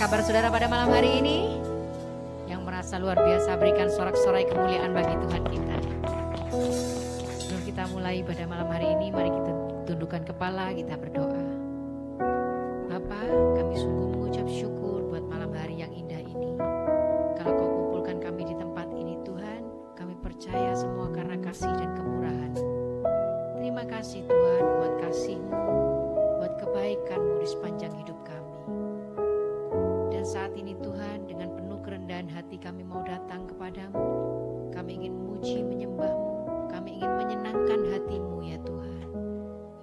kabar saudara pada malam hari ini? Yang merasa luar biasa, berikan sorak-sorai kemuliaan bagi Tuhan kita. Sebelum kita mulai pada malam hari ini, mari kita tundukkan kepala, kita berdoa. Bapa, kami sungguh mengucap syukur buat malam hari yang indah ini. Kalau Kau kumpulkan kami di tempat ini Tuhan, kami percaya semua karena kasih dan kemurahan. Terima kasih Tuhan buat kasih-Mu, buat kebaikan-Mu di sepanjang hidup kami. Dan saat ini Tuhan, dengan penuh kerendahan hati kami mau datang kepadamu. Kami ingin memuji menyembah-Mu, kami ingin menyenangkan hati-Mu ya Tuhan.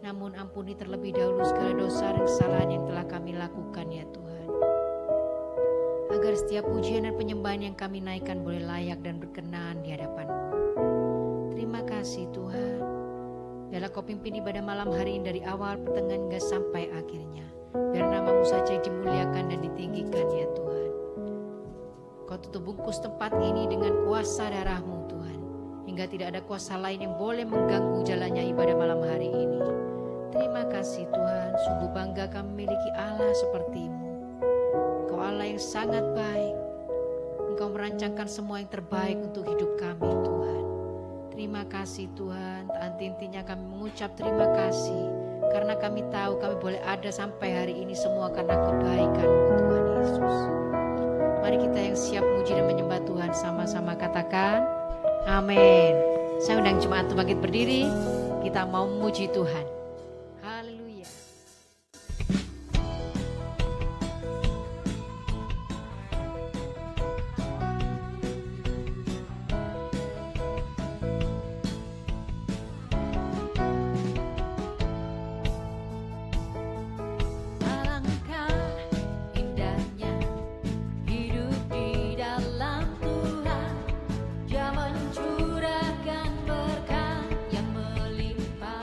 Namun ampuni terlebih dahulu segala dosa dan kesalahan yang telah kami lakukan ya Tuhan. Agar setiap pujian dan penyembahan yang kami naikkan boleh layak dan berkenan di hadapan-Mu. Terima kasih Tuhan. Biarlah Kau pimpin ibadah malam hari ini dari awal, pertengahan hingga sampai akhirnya. Biar nama-Mu saja dimuliakan dan ditinggikan ya Tuhan. Kau tutup bungkus tempat ini dengan kuasa darah-Mu Tuhan. Hingga tidak ada kuasa lain yang boleh mengganggu jalannya ibadah malam hari ini. Terima kasih Tuhan, sungguh bangga kami memiliki Allah seperti-Mu. Kau Allah yang sangat baik. Engkau merancangkan semua yang terbaik untuk hidup kami Tuhan. Terima kasih Tuhan, tak henti-hentinya kami mengucap terima kasih. Karena kami tahu kami boleh ada sampai hari ini semua karena kebaikan-Mu Tuhan Yesus. Mari kita yang siap muji dan menyembah Tuhan sama-sama katakan amin. Saya undang jemaat untuk bangkit berdiri. Kita mau memuji Tuhan. Haleluya. Dia mencurahkan berkat yang melimpah.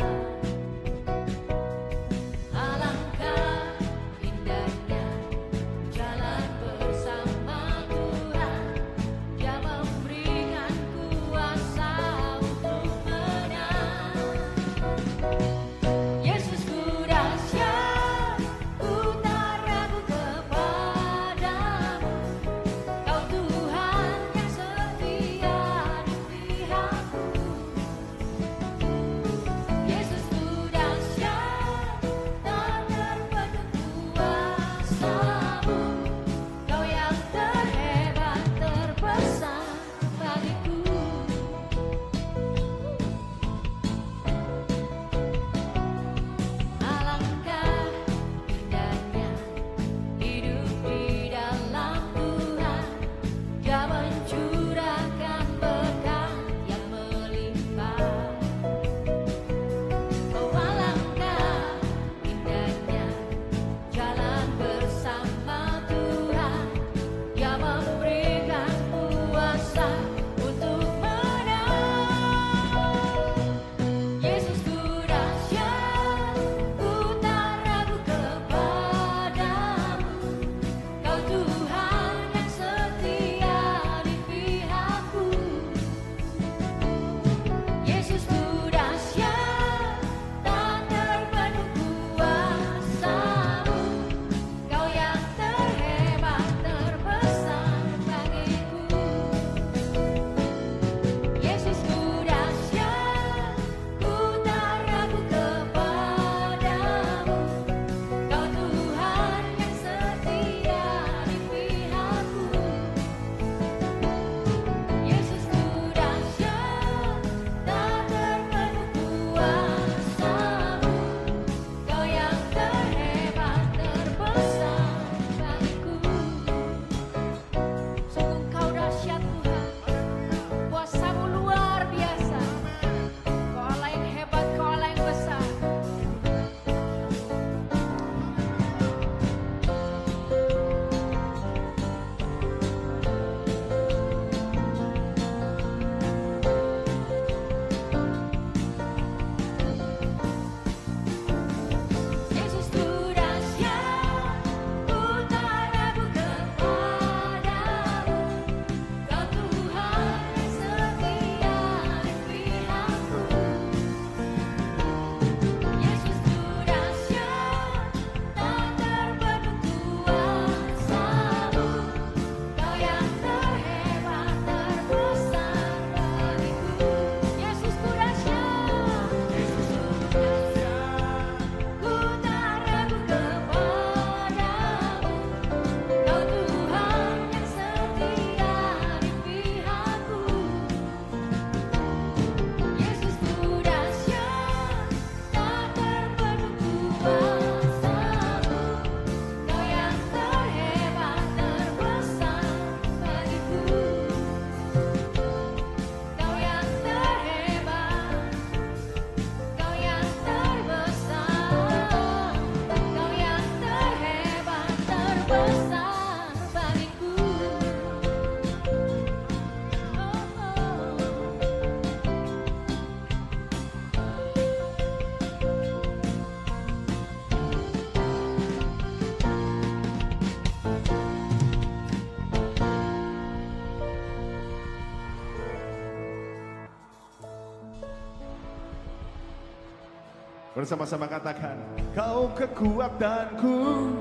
Bersama-sama katakan, Kau kekuatanku,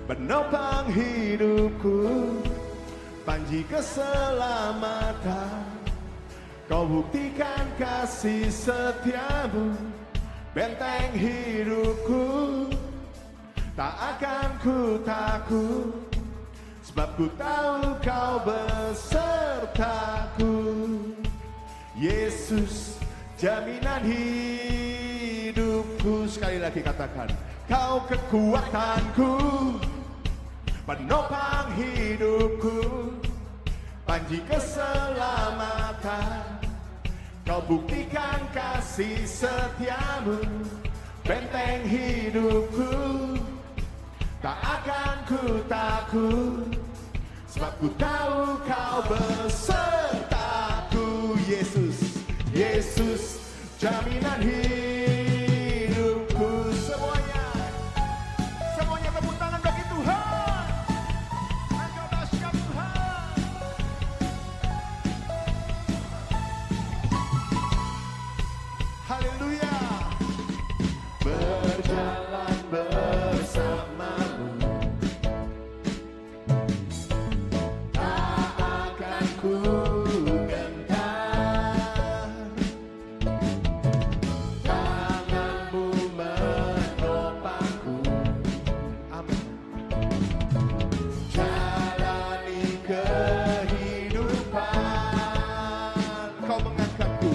penopang hidupku, panji keselamatan. Kau buktikan kasih setiamu, benteng hidupku. Tak akan ku takut, sebab ku tahu Kau besertaku. Yesus, jaminan hidupku. Sekali lagi katakan, Kau kekuatanku, penopang hidupku, panji keselamatan. Kau buktikan kasih setiamu, benteng hidupku. Tak akan ku takut, sebab ku tahu Kau besertaku. Yesus, Yesus, jaminan hidupku. Semuanya tepuk tangan bagi Tuhan. Engkau dahsyat Tuhan. Haleluya. Berjalan bersamamu, tak akan ku gentar. Tanganmu menopangku. Amin. Jalani kehidupan. Kau mengangkatku,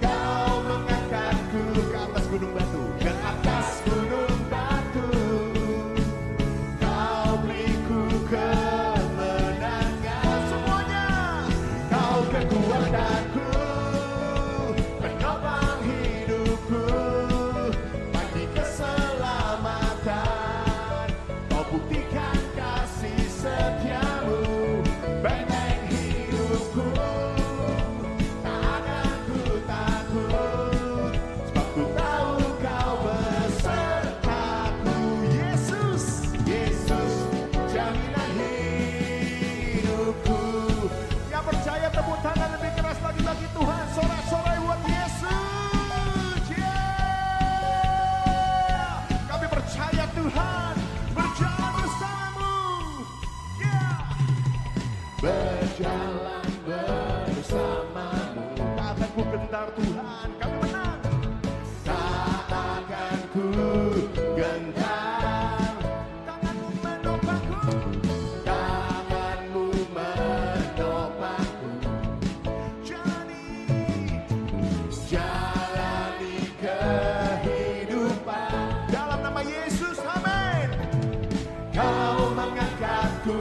Kau mengangkatku ke atas gunung batu, ke atas gunung batu. Kau beriku kemenangan. Semuanya, Kau kekuatanku, penopang hidupku, panji keselamatan. Kau buktikan kasih setiamu, benteng hidupku. Tak akan ku takut, sebab ku tahu Kau besertaku. Yesus, Yesus, jaminan hidupku. Yang percaya tepuk tangan lebih keras lagi bagi Tuhan. Sorak-sorai buat Yesus. Yeah. Kami percaya Tuhan berjalan bersamamu. Yeah. Berjalan bersamamu, tak akan ku gentar Tuhan. Kami menang. Tak akan ku gentar. Tanganmu menopangku, tanganmu menopangku. Jalani kehidupan dalam nama Yesus. Amin. Kau mengangkatku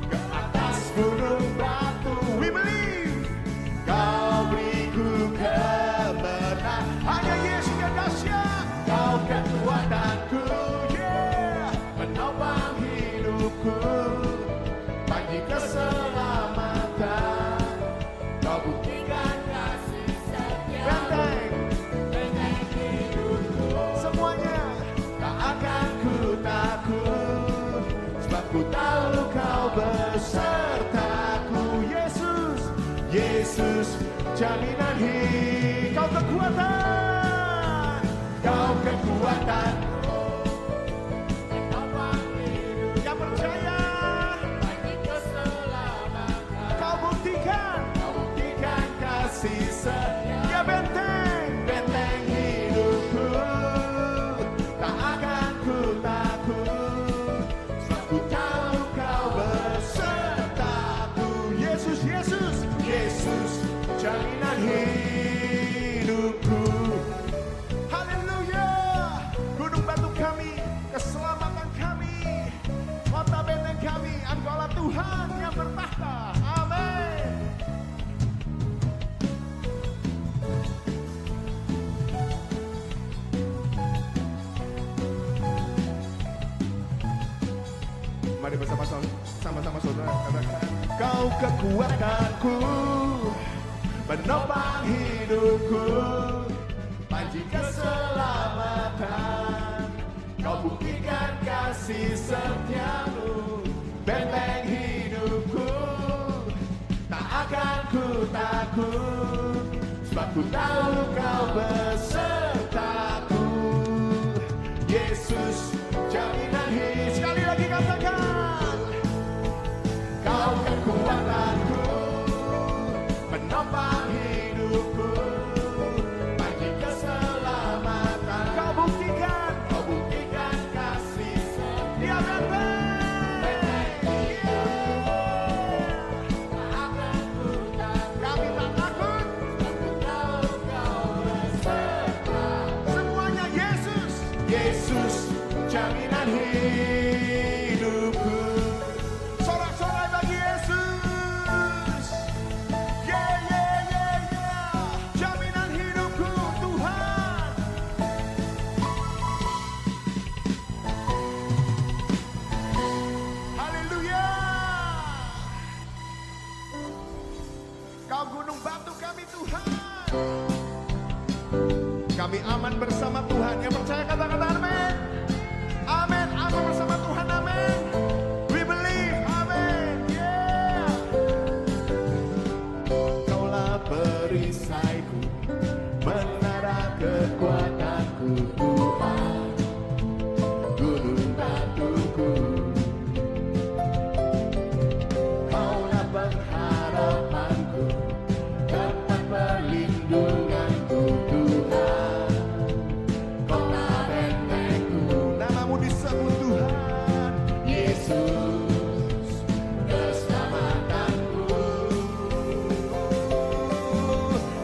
ke atas gunung batu. We believe. Kau beriku kemenangan. Hanya Yesus yang dahsyat. Kau kekuatanku, yeah, penopang hidupku, panji keselamatan. Kau buktikan kasih setia, benteng hidupku. Semuanya, tak akan ku takut, sebab ku tahu Kau besertaku. Yesus, Yesus, jaminan hidup. Kau kekuatan, Kau kekuatan. Yang percaya, Kau buktikan kasih setia, benteng hidupku. Tak akan ku takut, sebab ku tahu Kau besertaku. Yesus, Yesus, Yesus, jaminan hidupku. Haleluya. Gunung batu kami, keselamatan kami, kota benteng kami. Engkaulah Tuhan yang bertahta. Amin. Mari bersama-sama saudara katakan, Kau kekuatanku, penopang hidupku, panji keselamatan. Kau buktikan kasih setiamu, benteng hidupku. Tak akan ku takut, sebab ku tahu Kau beserta. Kami aman bersama Tuhan. Yang percaya kata-kata amin. Amin. Aman bersama Tuhan. Amin. We believe. Amin. Yeah. Kaulah perisaiku, menara kekuatanku Tuhan, gunung batuku. Kaulah pengharapanku, tempat perlindunganku Tuhan. Kaulah bentengku, namamu disebut Tuhan. Yesus, keselamatanku.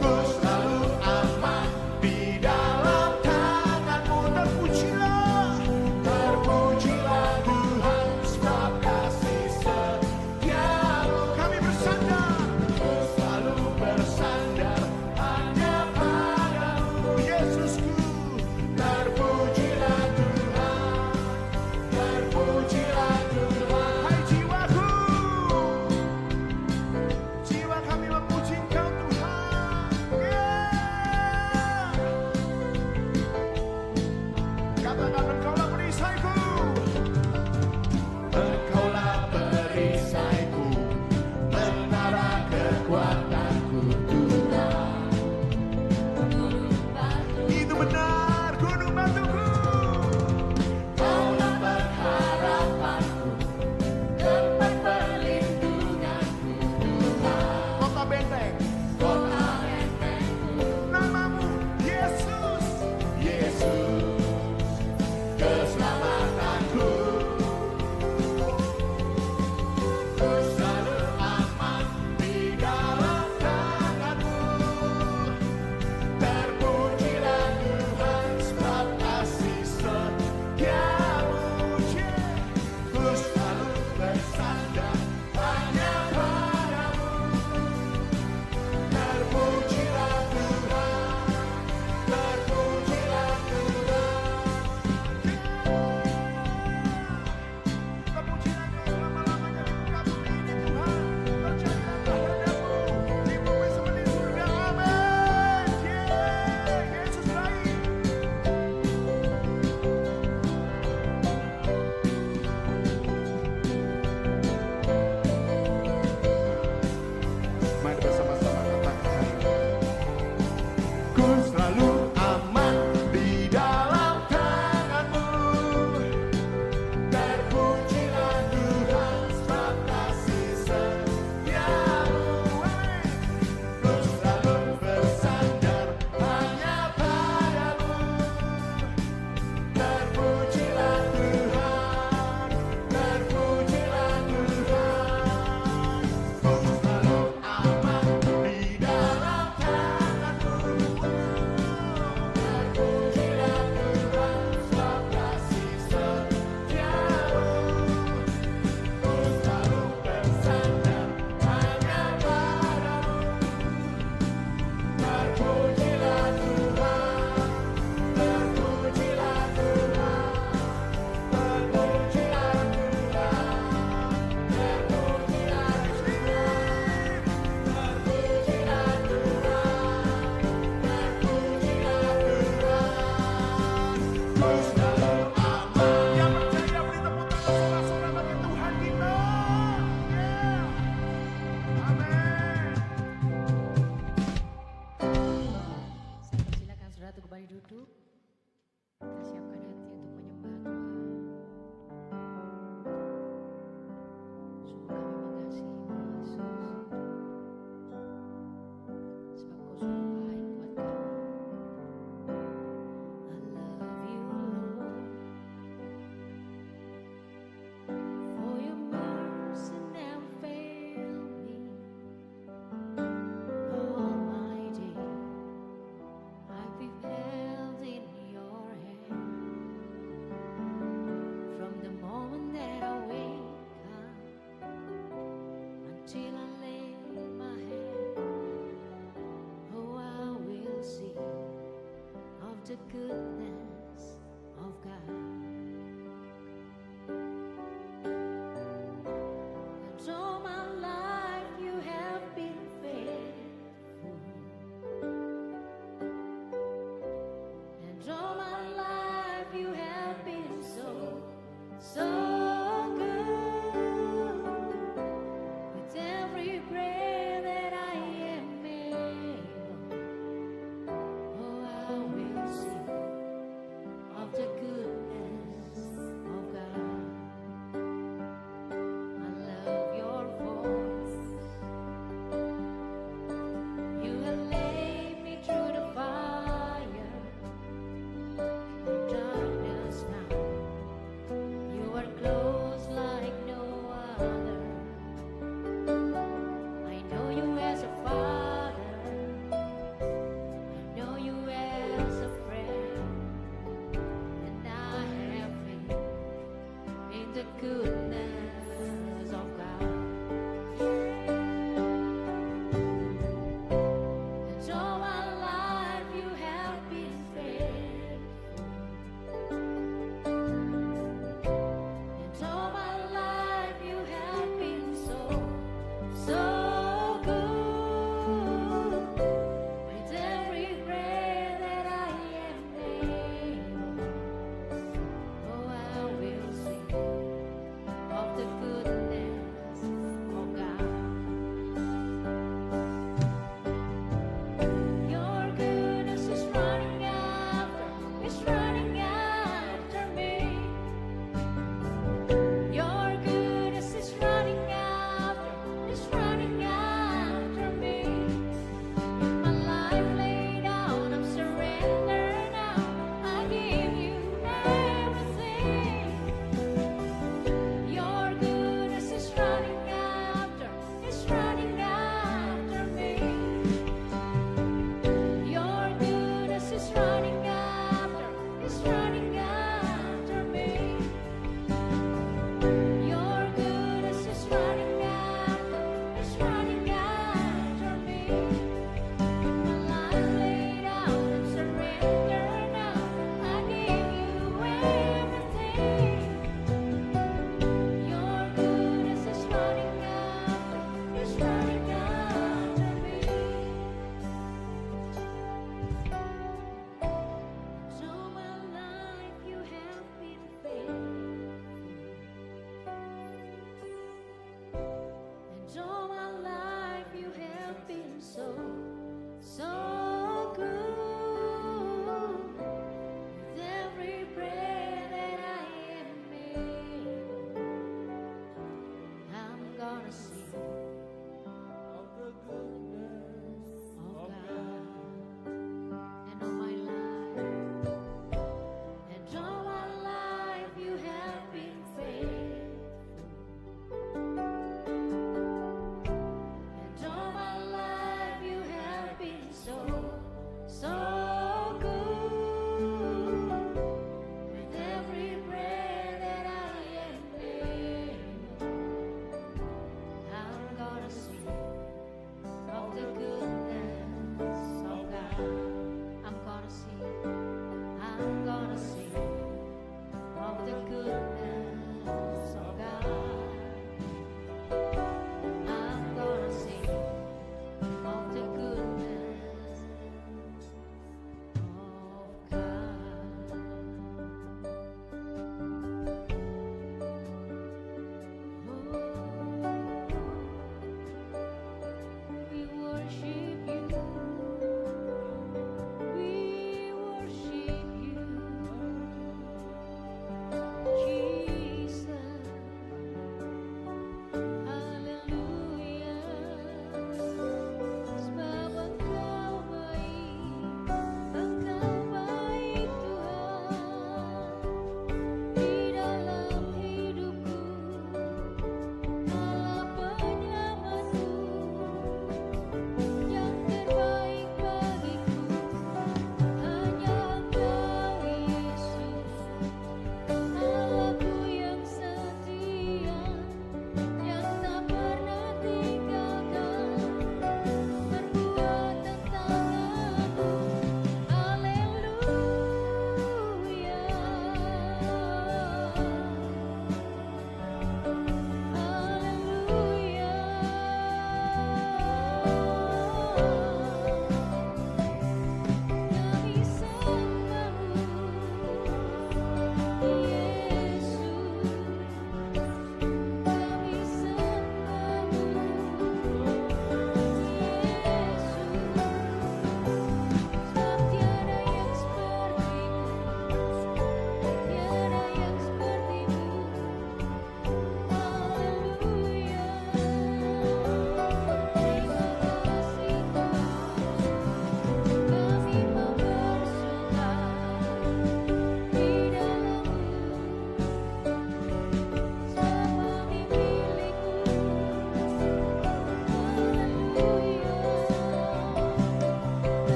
Ku selalu aman di dalam tanganmu. Terpujilah, terpujilah Tuhan, sebab kasih setiamu. Kami bersandar, ku selalu bersandar hanya padamu, Yesusku. Terpujilah Tuhan, terpujilah Tuhan. Hai jiwaku, jiwa kami memuji Engkau Tuhan. Yeah. Katakan Engkaulah perisaiku, Engkaulah perisaiku, menara kekuatanku Tuhan. Itu benar, gunung batuku. Kaulah pengharapanku, tempat perlindunganku Tuhan. Kota benteng, kota bentengku. Namamu Yesus, Yesus, keselamatanku. Ku selalu aman di dalam tanganmu. Terpujilah Tuhan, sebab kasih setiamu. Ku selalu bersandar hanya padamu. Terpujilah Tuhan, terpujilah Tuhan. Kepujianmu selama-lamanya di muka bumi ini Tuhan. Terjadilah kehendakmu di bumi seperti surga. Amin. Yesus baik. Mari bersama-sama katakan. Ku selalu aman di dalam tanganmu. Terpujilah Tuhan, sebab kasih setiamu. Ku selalu bersandar hanya padamu. Terpujilah Tuhan, terpujilah Tuhan. Ku selalu aman di dalam tanganmu. Terpujilah Tuhan, sebab kasih setiamu. Ku selalu bersandar hanya padamu. Terpujilah Tuhan, terpujilah Tuhan, terpujilah Silakan saudara untuk kembali duduk. Kita siapkan hati untuk menyembah Tuhan. Sungguh kami mengasihi Yesus, sebab Kau sungguh baik buat kami. I love you Lord, for your mercy never fail me. All my day I've been held in your hand. From the moment that I wake up until I lay my head, oh I will sing of the goodness of God. And all my life you have been faithful.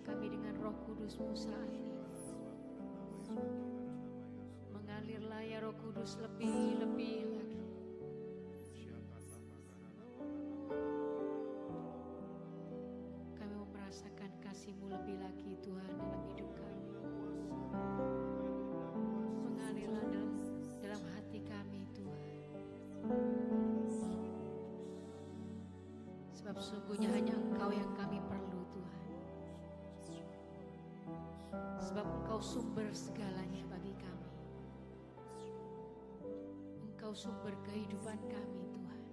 kami dengan Roh Kudus-Mu saat ini. Mengalirlah ya Roh Kudus lebih-lebih lagi. Kami mau merasakan kasih-Mu lebih lagi Tuhan dalam hidup kami. Mengalirlah dalam hati kami Tuhan. Sebab sungguhnya hanya Engkau yang kami perlu Tuhan. Sebab Engkau sumber segalanya bagi kami. Engkau sumber kehidupan kami Tuhan.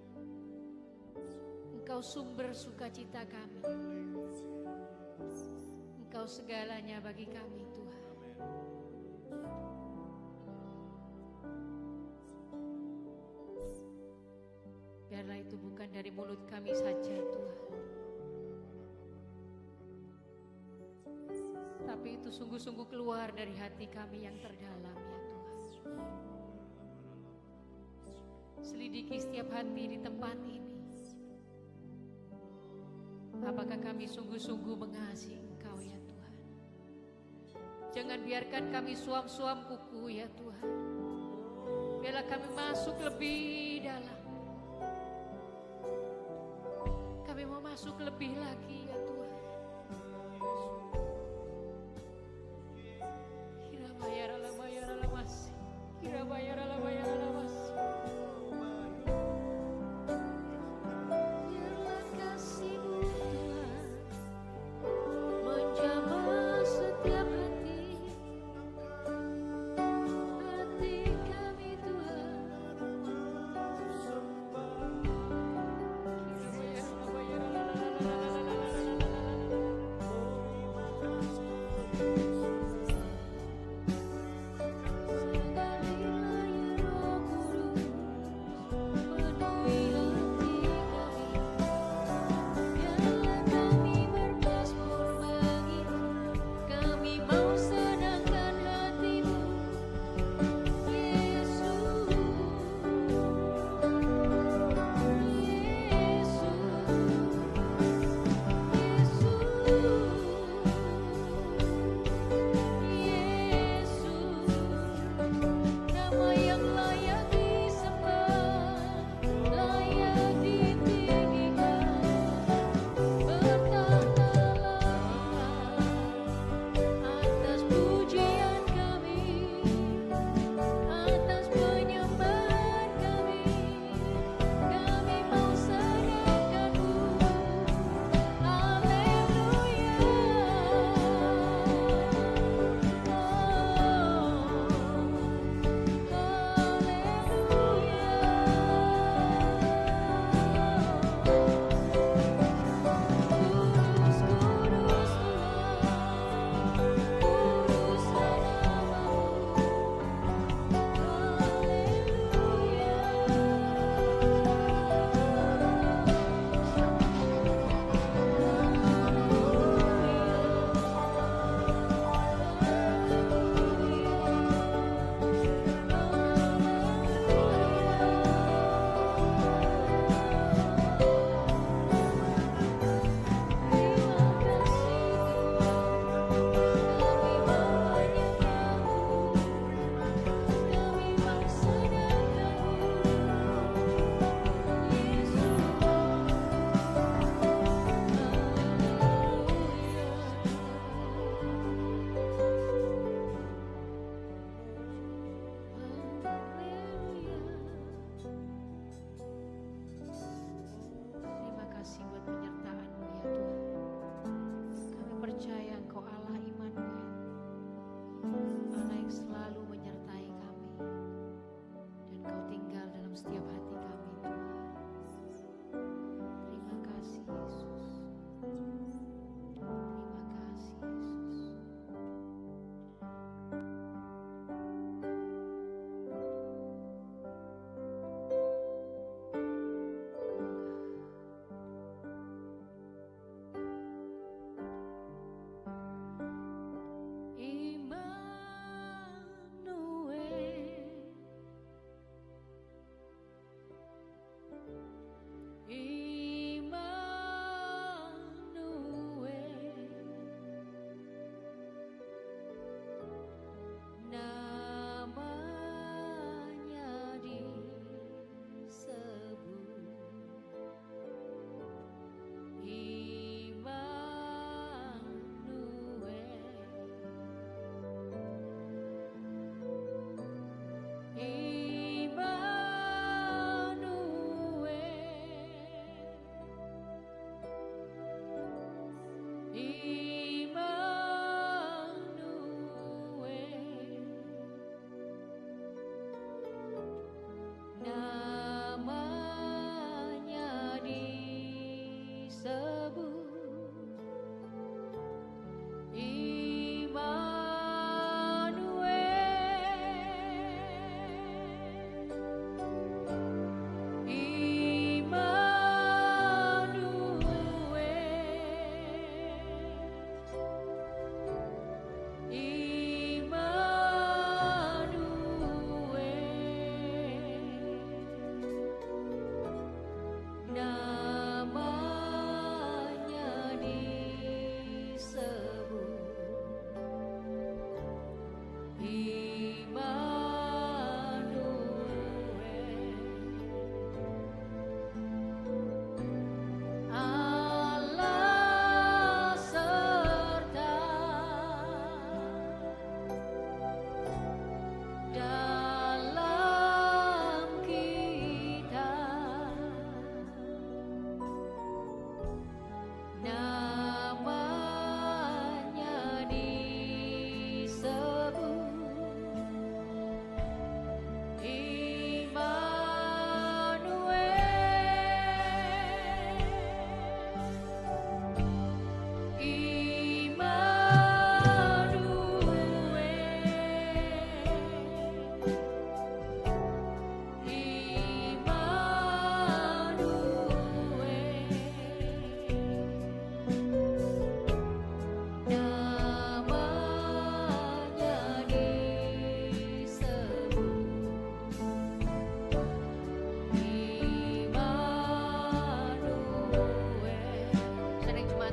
Engkau sumber sukacita kami. Engkau segalanya bagi kami Tuhan. Biarlah itu bukan dari mulut kami saja Tuhan, tapi itu sungguh-sungguh keluar dari hati kami yang terdalam ya Tuhan. Selidiki setiap hati di tempat ini. Apakah kami sungguh-sungguh mengasihi Engkau ya Tuhan? Jangan biarkan kami suam-suam kuku ya Tuhan. Biarlah kami masuk lebih dalam. Kami mau masuk lebih lagi ya Tuhan. Kirabayaralabayaralamas. Kirabayaralabayaralamas. Biarlah kasih-Mu Tuhan menjamah setiap hati. Hati kami Tuhan. Kirabayaralabayaralalalala.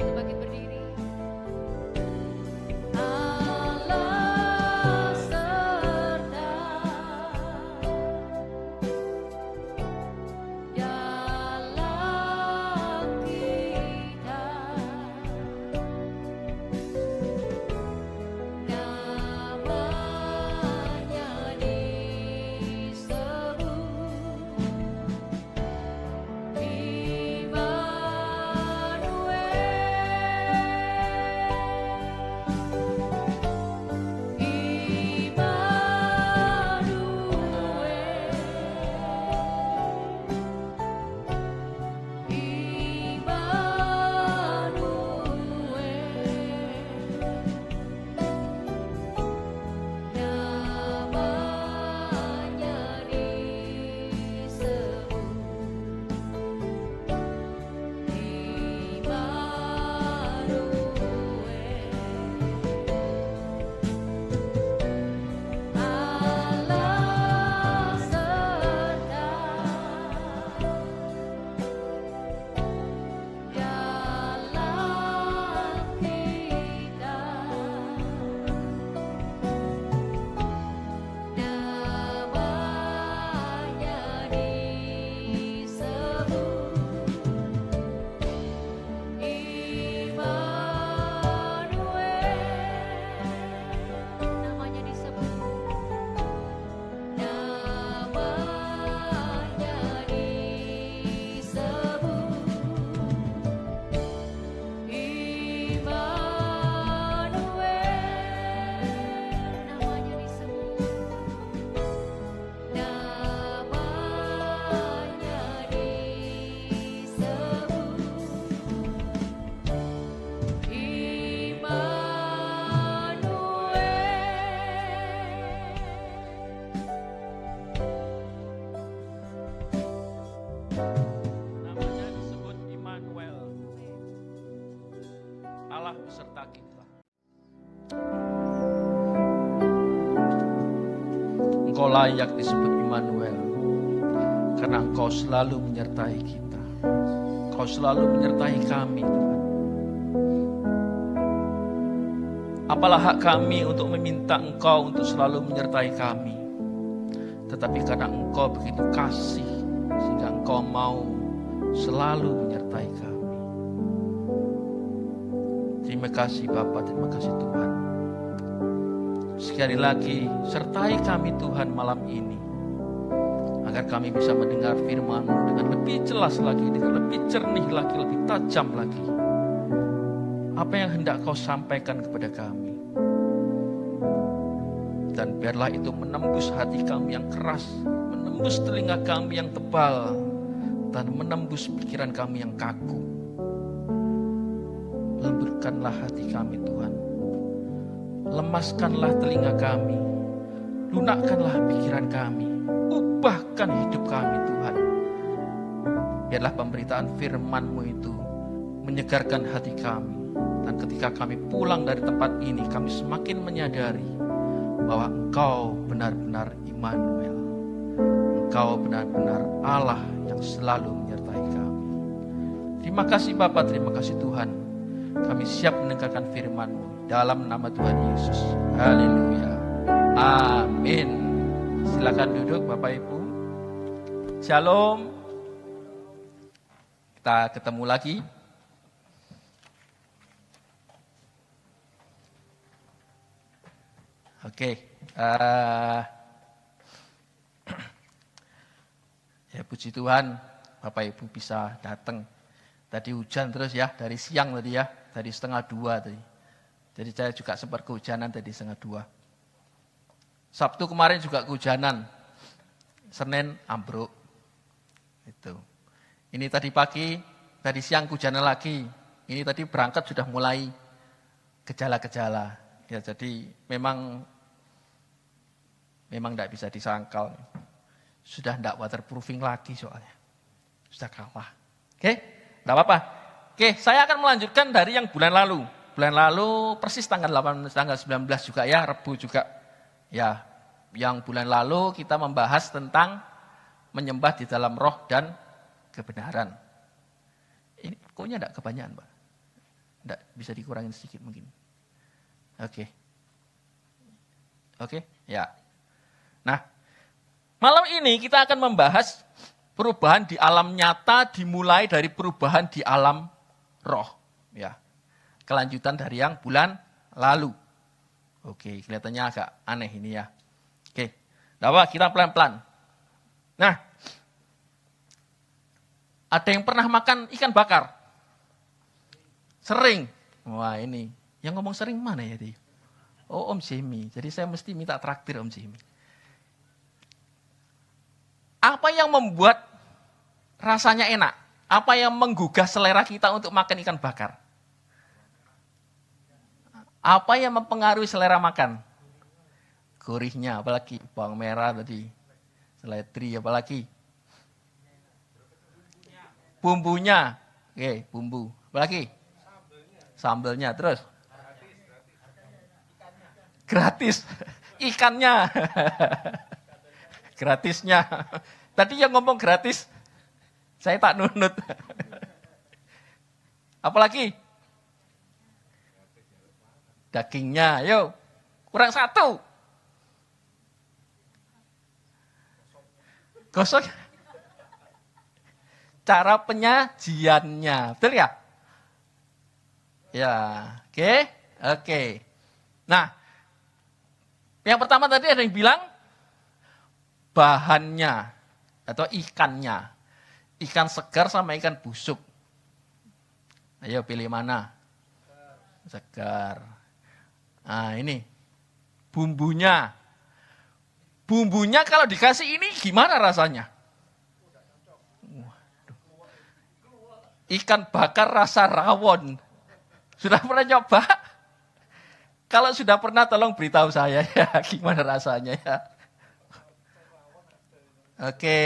kita bangkit berdiri. Allah serta dalam kita, namanya disebut Namanya disebut Immanuel. Allah beserta kita. Engkau layak disebut Immanuel karena Engkau selalu menyertai kita. Engkau selalu menyertai kami, Tuhan. Apalah hak kami untuk meminta Engkau untuk selalu menyertai kami. Tetapi karena Engkau begitu kasih, sehingga Engkau mau selalu menyertai kami. Terima kasih Bapa, terima kasih Tuhan. Sekali lagi, sertai kami Tuhan malam ini, agar kami bisa mendengar firman-Mu dengan lebih jelas lagi, dengan lebih jernih lagi, lebih tajam lagi. Apa yang hendak Kau sampaikan kepada kami. Dan biarlah itu menembus hati kami yang keras, menembus telinga kami yang tebal, dan menembus pikiran kami yang kaku. Lembutkanlah hati kami Tuhan. Lemaskanlah telinga kami. Lunakkanlah pikiran kami. Ubahkan hidup kami Tuhan. Biarlah pemberitaan firman-Mu itu menyegarkan hati kami. Dan ketika kami pulang dari tempat ini, kami semakin menyadari bahwa Engkau benar-benar Immanuel. Engkau benar-benar Allah yang selalu menyertai kami. Terima kasih Bapa, terima kasih Tuhan. Kami siap mendengarkan firman-Mu dalam nama Tuhan Yesus. Haleluya. Amin. Silakan duduk Bapak Ibu. Shalom. Kita ketemu lagi. Oke, ya puji Tuhan, Bapak Ibu bisa datang. Tadi hujan terus ya, dari siang tadi ya, dari 1:30 tadi. Jadi saya juga sempat kehujanan tadi 1:30. Sabtu kemarin juga kehujanan, Senin ambruk. Itu. Ini tadi pagi, tadi siang kehujanan lagi. Ini tadi berangkat sudah mulai gejala-gejala. Ya jadi memang tidak bisa disangkal. Sudah tidak waterproofing lagi soalnya. Sudah kalah. Oke, tidak apa-apa. Oke, saya akan melanjutkan dari yang bulan lalu. Bulan lalu persis tanggal 19 juga ya, Rebu juga. Ya, yang bulan lalu kita membahas tentang menyembah di dalam roh dan kebenaran. Ini koknya tidak kebanyakan, Pak. Nggak, bisa dikurangin sedikit mungkin. Oke. Oke, ya. Nah, malam ini kita akan membahas perubahan di alam nyata dimulai dari perubahan di alam roh. Ya. Kelanjutan dari yang bulan lalu. Oke, kelihatannya agak aneh ini ya. Oke, nah, kita pelan-pelan. Nah, ada yang pernah makan ikan bakar? Sering. Wah ini, yang ngomong sering mana ya dia? Oh Om Jimmy, jadi saya mesti minta traktir Om Jimmy. Apa yang membuat rasanya enak? Apa yang menggugah selera kita untuk makan ikan bakar? Apa yang mempengaruhi selera makan? Gurihnya, apalagi bawang merah tadi, seledri, apalagi bumbunya, oke, bumbu, apalagi sambelnya, terus gratis, ikannya, gratisnya. Tadi yang ngomong gratis, saya tak nunut. Apalagi dagingnya, yuk, kurang satu. Gosok. Cara penyajiannya, betul ya? Ya, oke. Nah, yang pertama tadi ada yang bilang bahannya atau ikannya. Ikan segar sama ikan busuk. Ayo pilih mana? Segar. Nah ini bumbunya. Bumbunya kalau dikasih ini gimana rasanya? Ikan bakar rasa rawon. Sudah pernah nyoba? Kalau sudah pernah tolong beritahu saya ya gimana rasanya ya. Oke.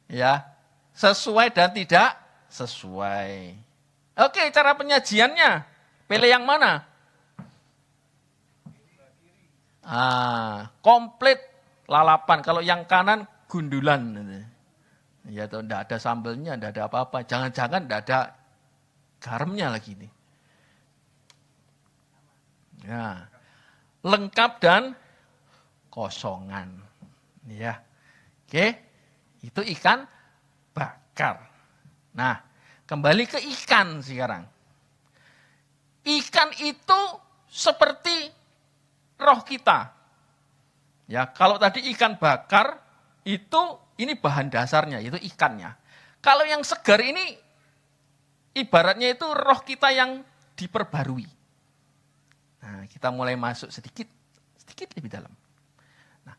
Ya. Sesuai dan tidak sesuai. Oke, cara penyajiannya. Pilih yang mana? Komplit lalapan. Kalau yang kanan gundulan. Ya, tuh enggak ada sambelnya, enggak ada apa-apa. Jangan-jangan enggak ada garamnya lagi nih. Ya. Lengkap dan kosongan. Ya. Oke. Itu ikan bakar. Nah, kembali ke ikan sekarang. Ikan itu seperti roh kita. Ya, kalau tadi ikan bakar itu ini bahan dasarnya, yaitu ikannya. Kalau yang segar ini ibaratnya itu roh kita yang diperbarui. Nah, kita mulai masuk sedikit lebih dalam. Nah,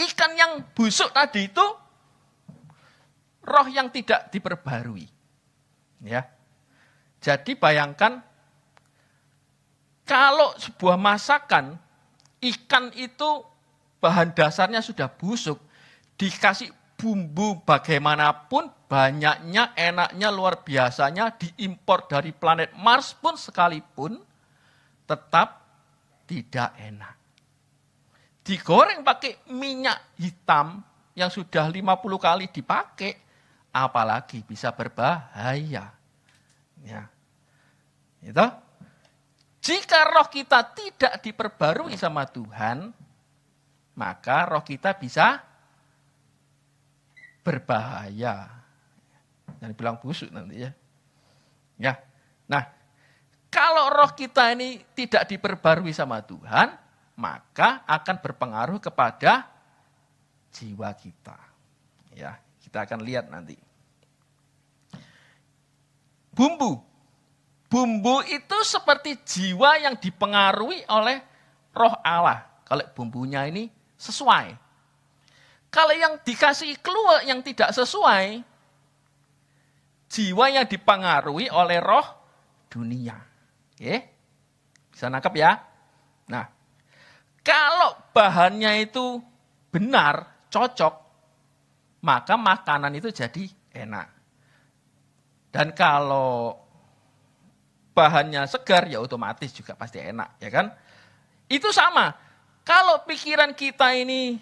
ikan yang busuk tadi itu roh yang tidak diperbarui. Ya. Jadi bayangkan kalau sebuah masakan ikan itu bahan dasarnya sudah busuk, dikasih bumbu bagaimanapun, banyaknya, enaknya, luar biasanya, diimpor dari planet Mars pun sekalipun, tetap tidak enak. Digoreng pakai minyak hitam yang sudah 50 kali dipakai, apalagi bisa berbahaya. Ya. Itu. Jika roh kita tidak diperbarui sama Tuhan, maka roh kita bisa berbahaya. Jangan bilang busuk nanti ya. Ya. Nah, kalau roh kita ini tidak diperbarui sama Tuhan, maka akan berpengaruh kepada jiwa kita. Ya, kita akan lihat nanti. Bumbu itu seperti jiwa yang dipengaruhi oleh roh Allah. Kalau bumbunya ini sesuai. Kalau yang dikasih keluar yang tidak sesuai, jiwa yang dipengaruhi oleh roh dunia. Oke? Bisa nangkep ya? Nah, kalau bahannya itu benar, cocok, maka makanan itu jadi enak. Dan kalau bahannya segar, ya otomatis juga pasti enak, ya kan? Itu sama. Kalau pikiran kita ini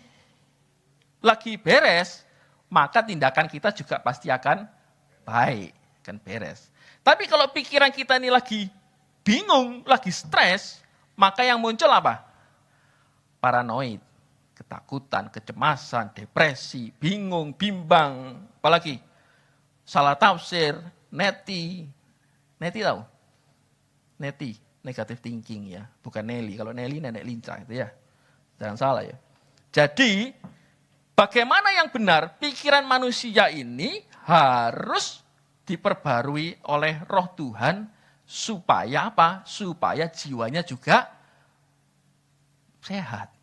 lagi beres, maka tindakan kita juga pasti akan baik, kan beres. Tapi kalau pikiran kita ini lagi bingung, lagi stres, maka yang muncul apa? Paranoid, ketakutan, kecemasan, depresi, bingung, bimbang, apalagi salah tafsir, neti tahu? Neti, negative thinking ya, bukan Nelly. Kalau Nelly nenek lincah itu ya. Jangan salah ya. Jadi, bagaimana yang benar? Pikiran manusia ini harus diperbarui oleh Roh Tuhan supaya apa? Supaya jiwanya juga sehat.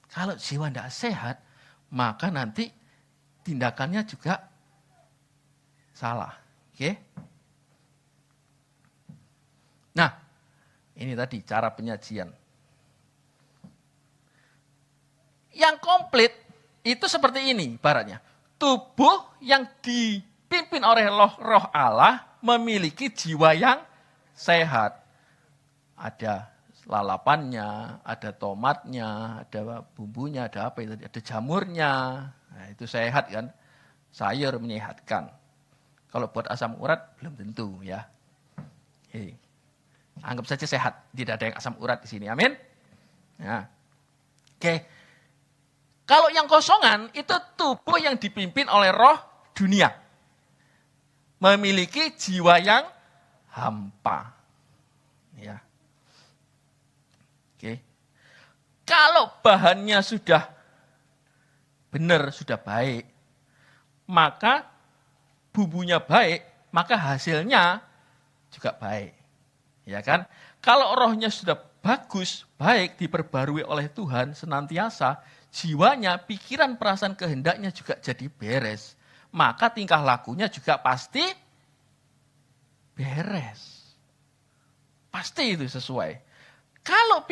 Kalau jiwa tidak sehat, maka nanti tindakannya juga salah. Oke? Nah, ini tadi cara penyajian. Yang komplit itu seperti ini ibaratnya. Tubuh yang dipimpin oleh roh Allah memiliki jiwa yang sehat. Ada lalapannya, ada tomatnya, ada bumbunya, ada apa itu, ada jamurnya. Nah, itu sehat kan? Sayur menyehatkan. Kalau buat asam urat belum tentu ya. Anggap saja sehat, tidak ada yang asam urat di sini. Amin. Nah. Oke. Kalau yang kosongan itu tubuh yang dipimpin oleh roh dunia. Memiliki jiwa yang hampa. Ya. Oke. Kalau bahannya sudah benar, sudah baik, maka bumbunya baik, maka hasilnya juga baik. Ya kan? Kalau rohnya sudah bagus, baik, diperbarui oleh Tuhan senantiasa, jiwanya, pikiran, perasaan, kehendaknya juga jadi beres. Maka tingkah lakunya juga pasti beres. Pasti itu sesuai. Kalau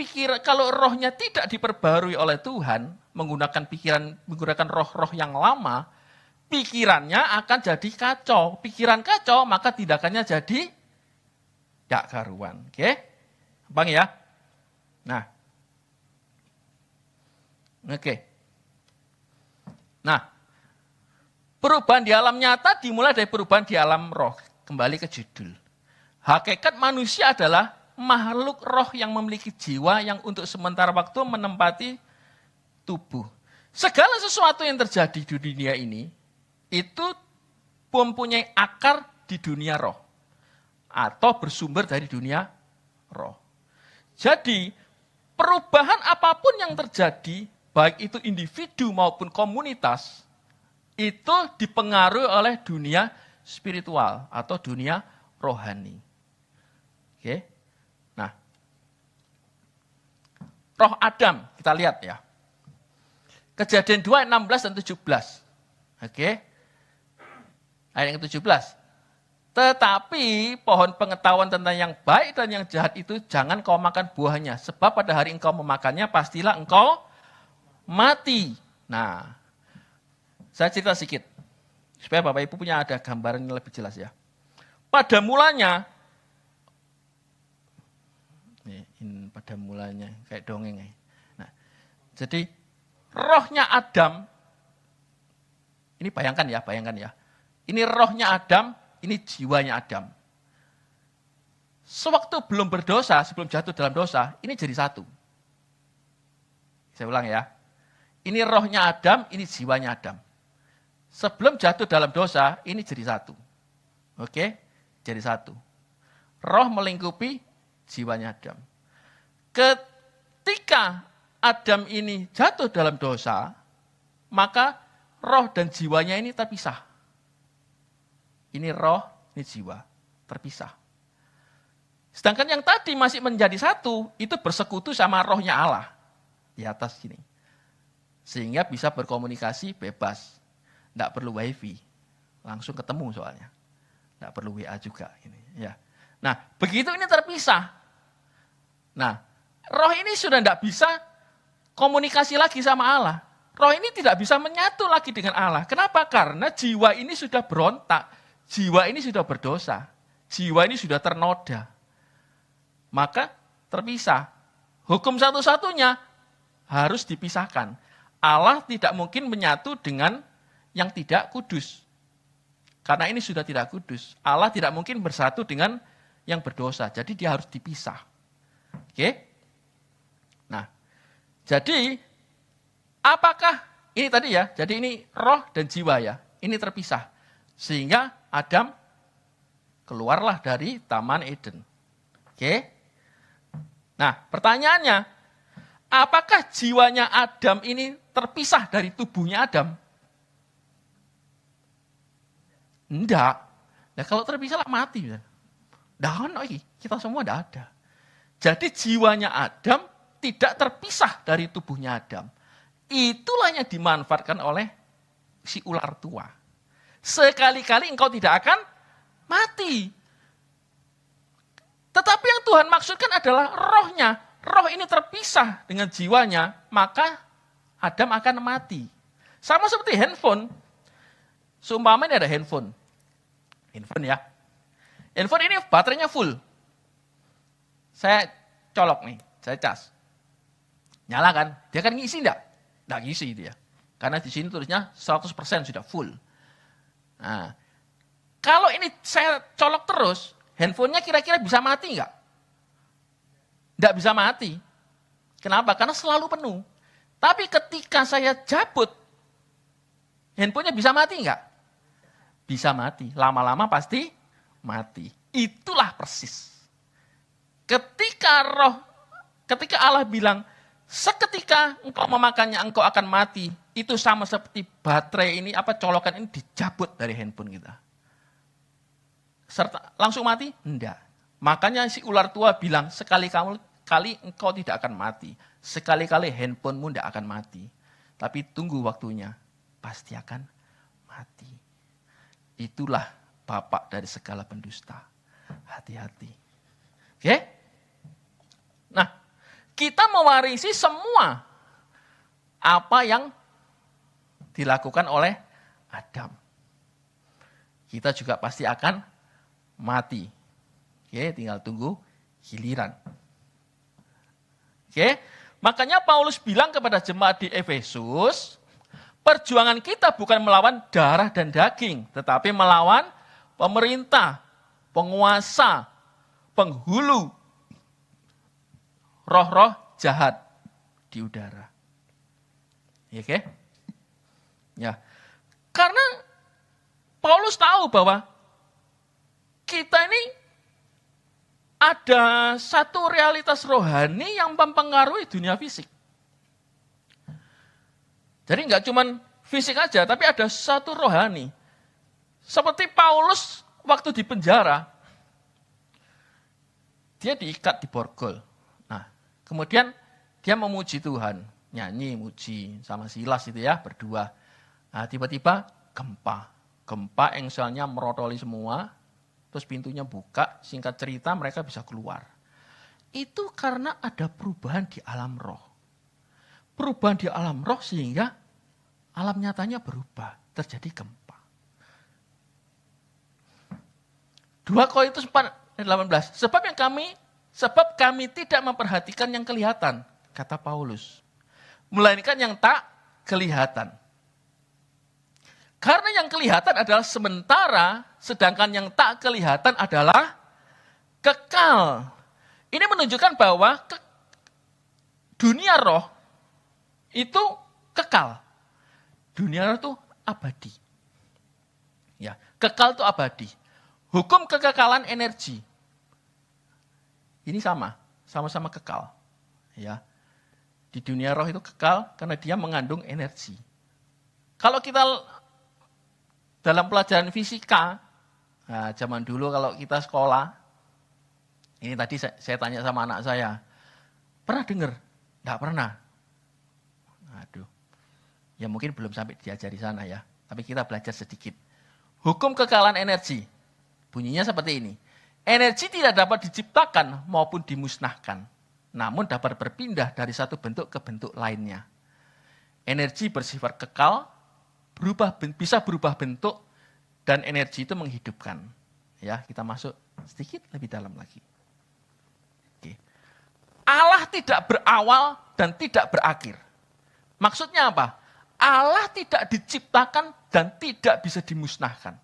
rohnya tidak diperbarui oleh Tuhan, menggunakan roh-roh yang lama, pikirannya akan jadi kacau. Pikiran kacau, maka tindakannya jadi tidak karuan. Oke? Bang ya? Nah. Oke. Nah. Perubahan di alam nyata dimulai dari perubahan di alam roh. Kembali ke judul. Hakikat manusia adalah makhluk roh yang memiliki jiwa yang untuk sementara waktu menempati tubuh. Segala sesuatu yang terjadi di dunia ini, itu mempunyai akar di dunia roh. Atau bersumber dari dunia roh. Jadi, perubahan apapun yang terjadi, baik itu individu maupun komunitas, itu dipengaruhi oleh dunia spiritual atau dunia rohani. Oke. Nah, roh Adam, kita lihat ya. Kejadian 2 ayat 16 dan 17. Oke. Ayat yang 17. Tetapi pohon pengetahuan tentang yang baik dan yang jahat itu jangan kau makan buahnya. Sebab pada hari engkau memakannya pastilah engkau mati. Nah, saya cerita sedikit. Supaya Bapak Ibu punya ada gambaran yang lebih jelas ya. Pada mulanya, pada mulanya kayak dongeng. Nah, jadi rohnya Adam, ini bayangkan ya. Ini rohnya Adam, ini jiwanya Adam. Sewaktu belum berdosa, sebelum jatuh dalam dosa, ini jadi satu. Saya ulang ya. Ini rohnya Adam, ini jiwanya Adam. Sebelum jatuh dalam dosa, ini jadi satu. Oke? Jadi satu. Roh melingkupi jiwanya Adam. Ketika Adam ini jatuh dalam dosa, maka roh dan jiwanya ini terpisah. Ini roh, ini jiwa, terpisah. Sedangkan yang tadi masih menjadi satu, itu bersekutu sama rohnya Allah di atas sini. Sehingga bisa berkomunikasi bebas. Tidak perlu wifi, langsung ketemu soalnya. Tidak perlu WA juga. Ya. Nah, begitu ini terpisah. Nah, roh ini sudah tidak bisa komunikasi lagi sama Allah. Roh ini tidak bisa menyatu lagi dengan Allah. Kenapa? Karena jiwa ini sudah berontak. Jiwa ini sudah berdosa. Jiwa ini sudah ternoda. Maka terpisah. Hukum satu-satunya harus dipisahkan. Allah tidak mungkin menyatu dengan yang tidak kudus. Karena ini sudah tidak kudus. Allah tidak mungkin bersatu dengan yang berdosa. Jadi dia harus dipisah. Oke? Nah, jadi apakah ini tadi ya? Jadi ini roh dan jiwa ya. Ini terpisah. Sehingga Adam keluarlah dari Taman Eden. Oke? Nah, pertanyaannya, apakah jiwanya Adam ini terpisah dari tubuhnya Adam? Enggak. Nah, kalau terpisah lah mati. Dah lagi, kita semua tidak ada. Jadi jiwanya Adam tidak terpisah dari tubuhnya Adam. Itulah yang dimanfaatkan oleh si ular tua. Sekali-kali engkau tidak akan mati. Tetapi yang Tuhan maksudkan adalah rohnya. Roh ini terpisah dengan jiwanya, maka Adam akan mati. Sama seperti handphone. Seumpamanya ada handphone. Handphone ya. Handphone ini baterainya full. Saya colok nih, saya cas. Nyala kan? Dia kan ngisi enggak? Enggak ngisi dia. Karena di sini tulisnya 100% sudah full. Nah, kalau ini saya colok terus, handphonenya kira-kira bisa mati enggak? Enggak bisa mati. Kenapa? Karena selalu penuh. Tapi ketika saya cabut, handphonenya bisa mati enggak? Bisa mati. Lama-lama pasti mati. Itulah persis. Ketika Allah bilang, seketika engkau memakannya engkau akan mati. Itu sama seperti baterai ini, colokan ini dicabut dari handphone kita. Serta langsung mati? Enggak. Makanya si ular tua bilang, sekali-kali engkau tidak akan mati. Sekali-kali handphonemu tidak akan mati. Tapi tunggu waktunya, pasti akan mati. Itulah bapak dari segala pendusta. Hati-hati. Oke? Nah, kita mewarisi semua apa yang dilakukan oleh Adam. Kita juga pasti akan mati. Oke, tinggal tunggu giliran. Oke, makanya Paulus bilang kepada jemaat di Efesus, perjuangan kita bukan melawan darah dan daging, tetapi melawan pemerintah, penguasa, penghulu, roh-roh jahat di udara. Oke? Ya. Karena Paulus tahu bahwa kita ini ada satu realitas rohani yang mempengaruhi dunia fisik. Jadi enggak cuma fisik aja, tapi ada satu rohani. Seperti Paulus waktu di penjara, dia diikat di borgol. Nah, kemudian dia memuji Tuhan, nyanyi, muji sama Silas itu ya, berdua. Nah, tiba-tiba gempa engselnya merotoli semua, terus pintunya buka, singkat cerita mereka bisa keluar. Itu karena ada perubahan di alam roh. Perubahan di alam roh sehingga alam nyatanya berubah, terjadi gempa. 2 Korintus 4:18, sebab kami tidak memperhatikan yang kelihatan, kata Paulus, melainkan yang tak kelihatan. Karena yang kelihatan adalah sementara, sedangkan yang tak kelihatan adalah kekal. Ini menunjukkan bahwa dunia roh itu kekal. Dunia roh itu abadi. Ya, kekal itu abadi. Hukum kekekalan energi. Ini sama-sama kekal. Ya. Di dunia roh itu kekal karena dia mengandung energi. Kalau kita dalam pelajaran fisika, nah, zaman dulu kalau kita sekolah, ini tadi saya tanya sama anak saya, pernah dengar? Enggak pernah. Aduh. Ya mungkin belum sampai diajari sana ya. Tapi kita belajar sedikit. Hukum kekekalan energi. Bunyinya seperti ini. Energi tidak dapat diciptakan maupun dimusnahkan. Namun dapat berpindah dari satu bentuk ke bentuk lainnya. Energi bersifat kekal, bisa berubah bentuk, dan energi itu menghidupkan. Ya, kita masuk sedikit lebih dalam lagi. Oke. Allah tidak berawal dan tidak berakhir. Maksudnya apa? Allah tidak diciptakan dan tidak bisa dimusnahkan.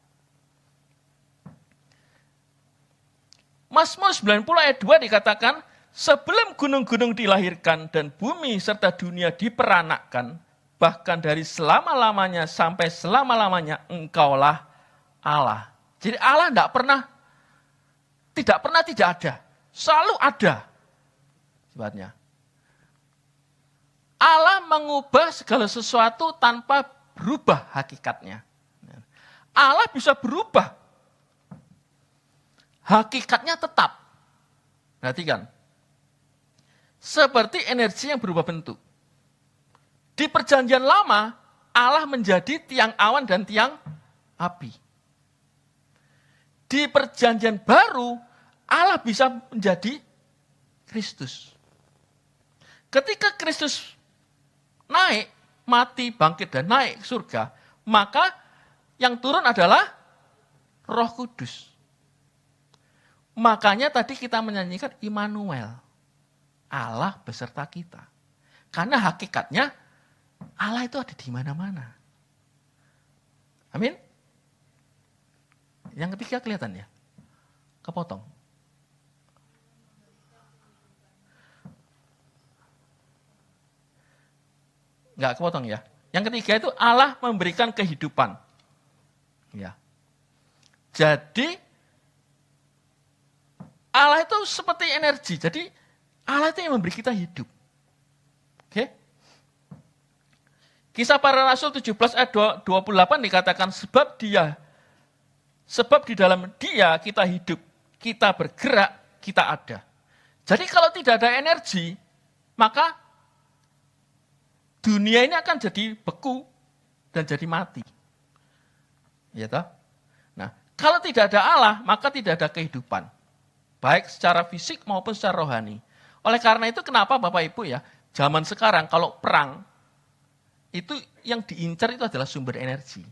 Mazmur 90 ayat 2 dikatakan, sebelum gunung-gunung dilahirkan dan bumi serta dunia diperanakkan, bahkan dari selama-lamanya sampai selama-lamanya engkaulah Allah. Jadi Allah tidak pernah tidak ada. Selalu ada. Sebabnya. Allah mengubah segala sesuatu tanpa berubah hakikatnya. Allah bisa berubah. Hakikatnya tetap. Perhatikan. Seperti energi yang berubah bentuk. Di perjanjian lama, Allah menjadi tiang awan dan tiang api. Di perjanjian baru, Allah bisa menjadi Kristus. Ketika Kristus naik, mati, bangkit, dan naik ke surga, maka yang turun adalah Roh Kudus. Makanya tadi kita menyanyikan Immanuel. Allah beserta kita. Karena hakikatnya Allah itu ada di mana-mana. Amin. Yang ketiga kelihatan ya? Kepotong. Enggak kepotong ya. Yang ketiga itu Allah memberikan kehidupan. Ya. Jadi Allah itu seperti energi. Jadi Allah itu yang memberi kita hidup. Oke? Kisah Para Rasul 17 ayat 28 dikatakan sebab di dalam Dia kita hidup, kita bergerak, kita ada. Jadi kalau tidak ada energi, maka dunia ini akan jadi beku dan jadi mati. Ya toh? Nah, kalau tidak ada Allah, maka tidak ada kehidupan. Baik secara fisik maupun secara rohani. Oleh karena itu kenapa Bapak Ibu ya, zaman sekarang kalau perang, itu yang diincar itu adalah sumber energi.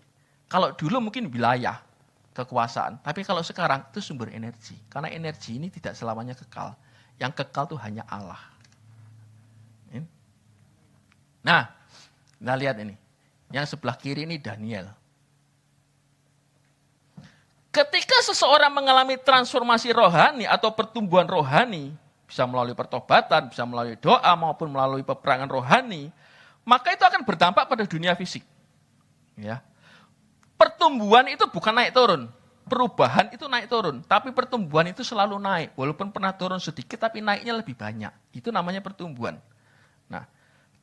Kalau dulu mungkin wilayah, kekuasaan. Tapi kalau sekarang itu sumber energi. Karena energi ini tidak selamanya kekal. Yang kekal itu hanya Allah. Nah, kita lihat ini. Yang sebelah kiri ini Daniel. Ketika seseorang mengalami transformasi rohani atau pertumbuhan rohani, bisa melalui pertobatan, bisa melalui doa maupun melalui peperangan rohani, maka itu akan berdampak pada dunia fisik. Ya. Pertumbuhan itu bukan naik turun. Perubahan itu naik turun. Tapi pertumbuhan itu selalu naik. Walaupun pernah turun sedikit, tapi naiknya lebih banyak. Itu namanya pertumbuhan. Nah,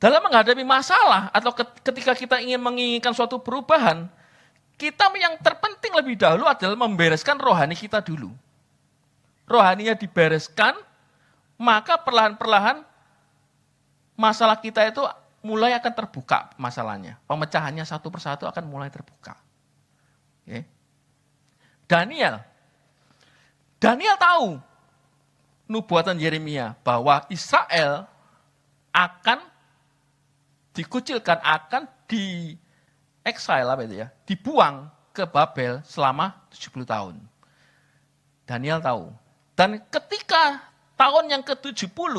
dalam menghadapi masalah atau ketika kita ingin menginginkan suatu perubahan, kita yang terpenting lebih dahulu adalah membereskan rohani kita dulu. Rohaninya dibereskan, maka perlahan-perlahan masalah kita itu mulai akan terbuka masalahnya. Pemecahannya satu persatu akan mulai terbuka. Okay. Daniel tahu nubuatan Yeremia bahwa Israel akan dikucilkan, akan dibuang ke Babel selama 70 tahun. Daniel tahu. Dan ketika tahun yang ke-70,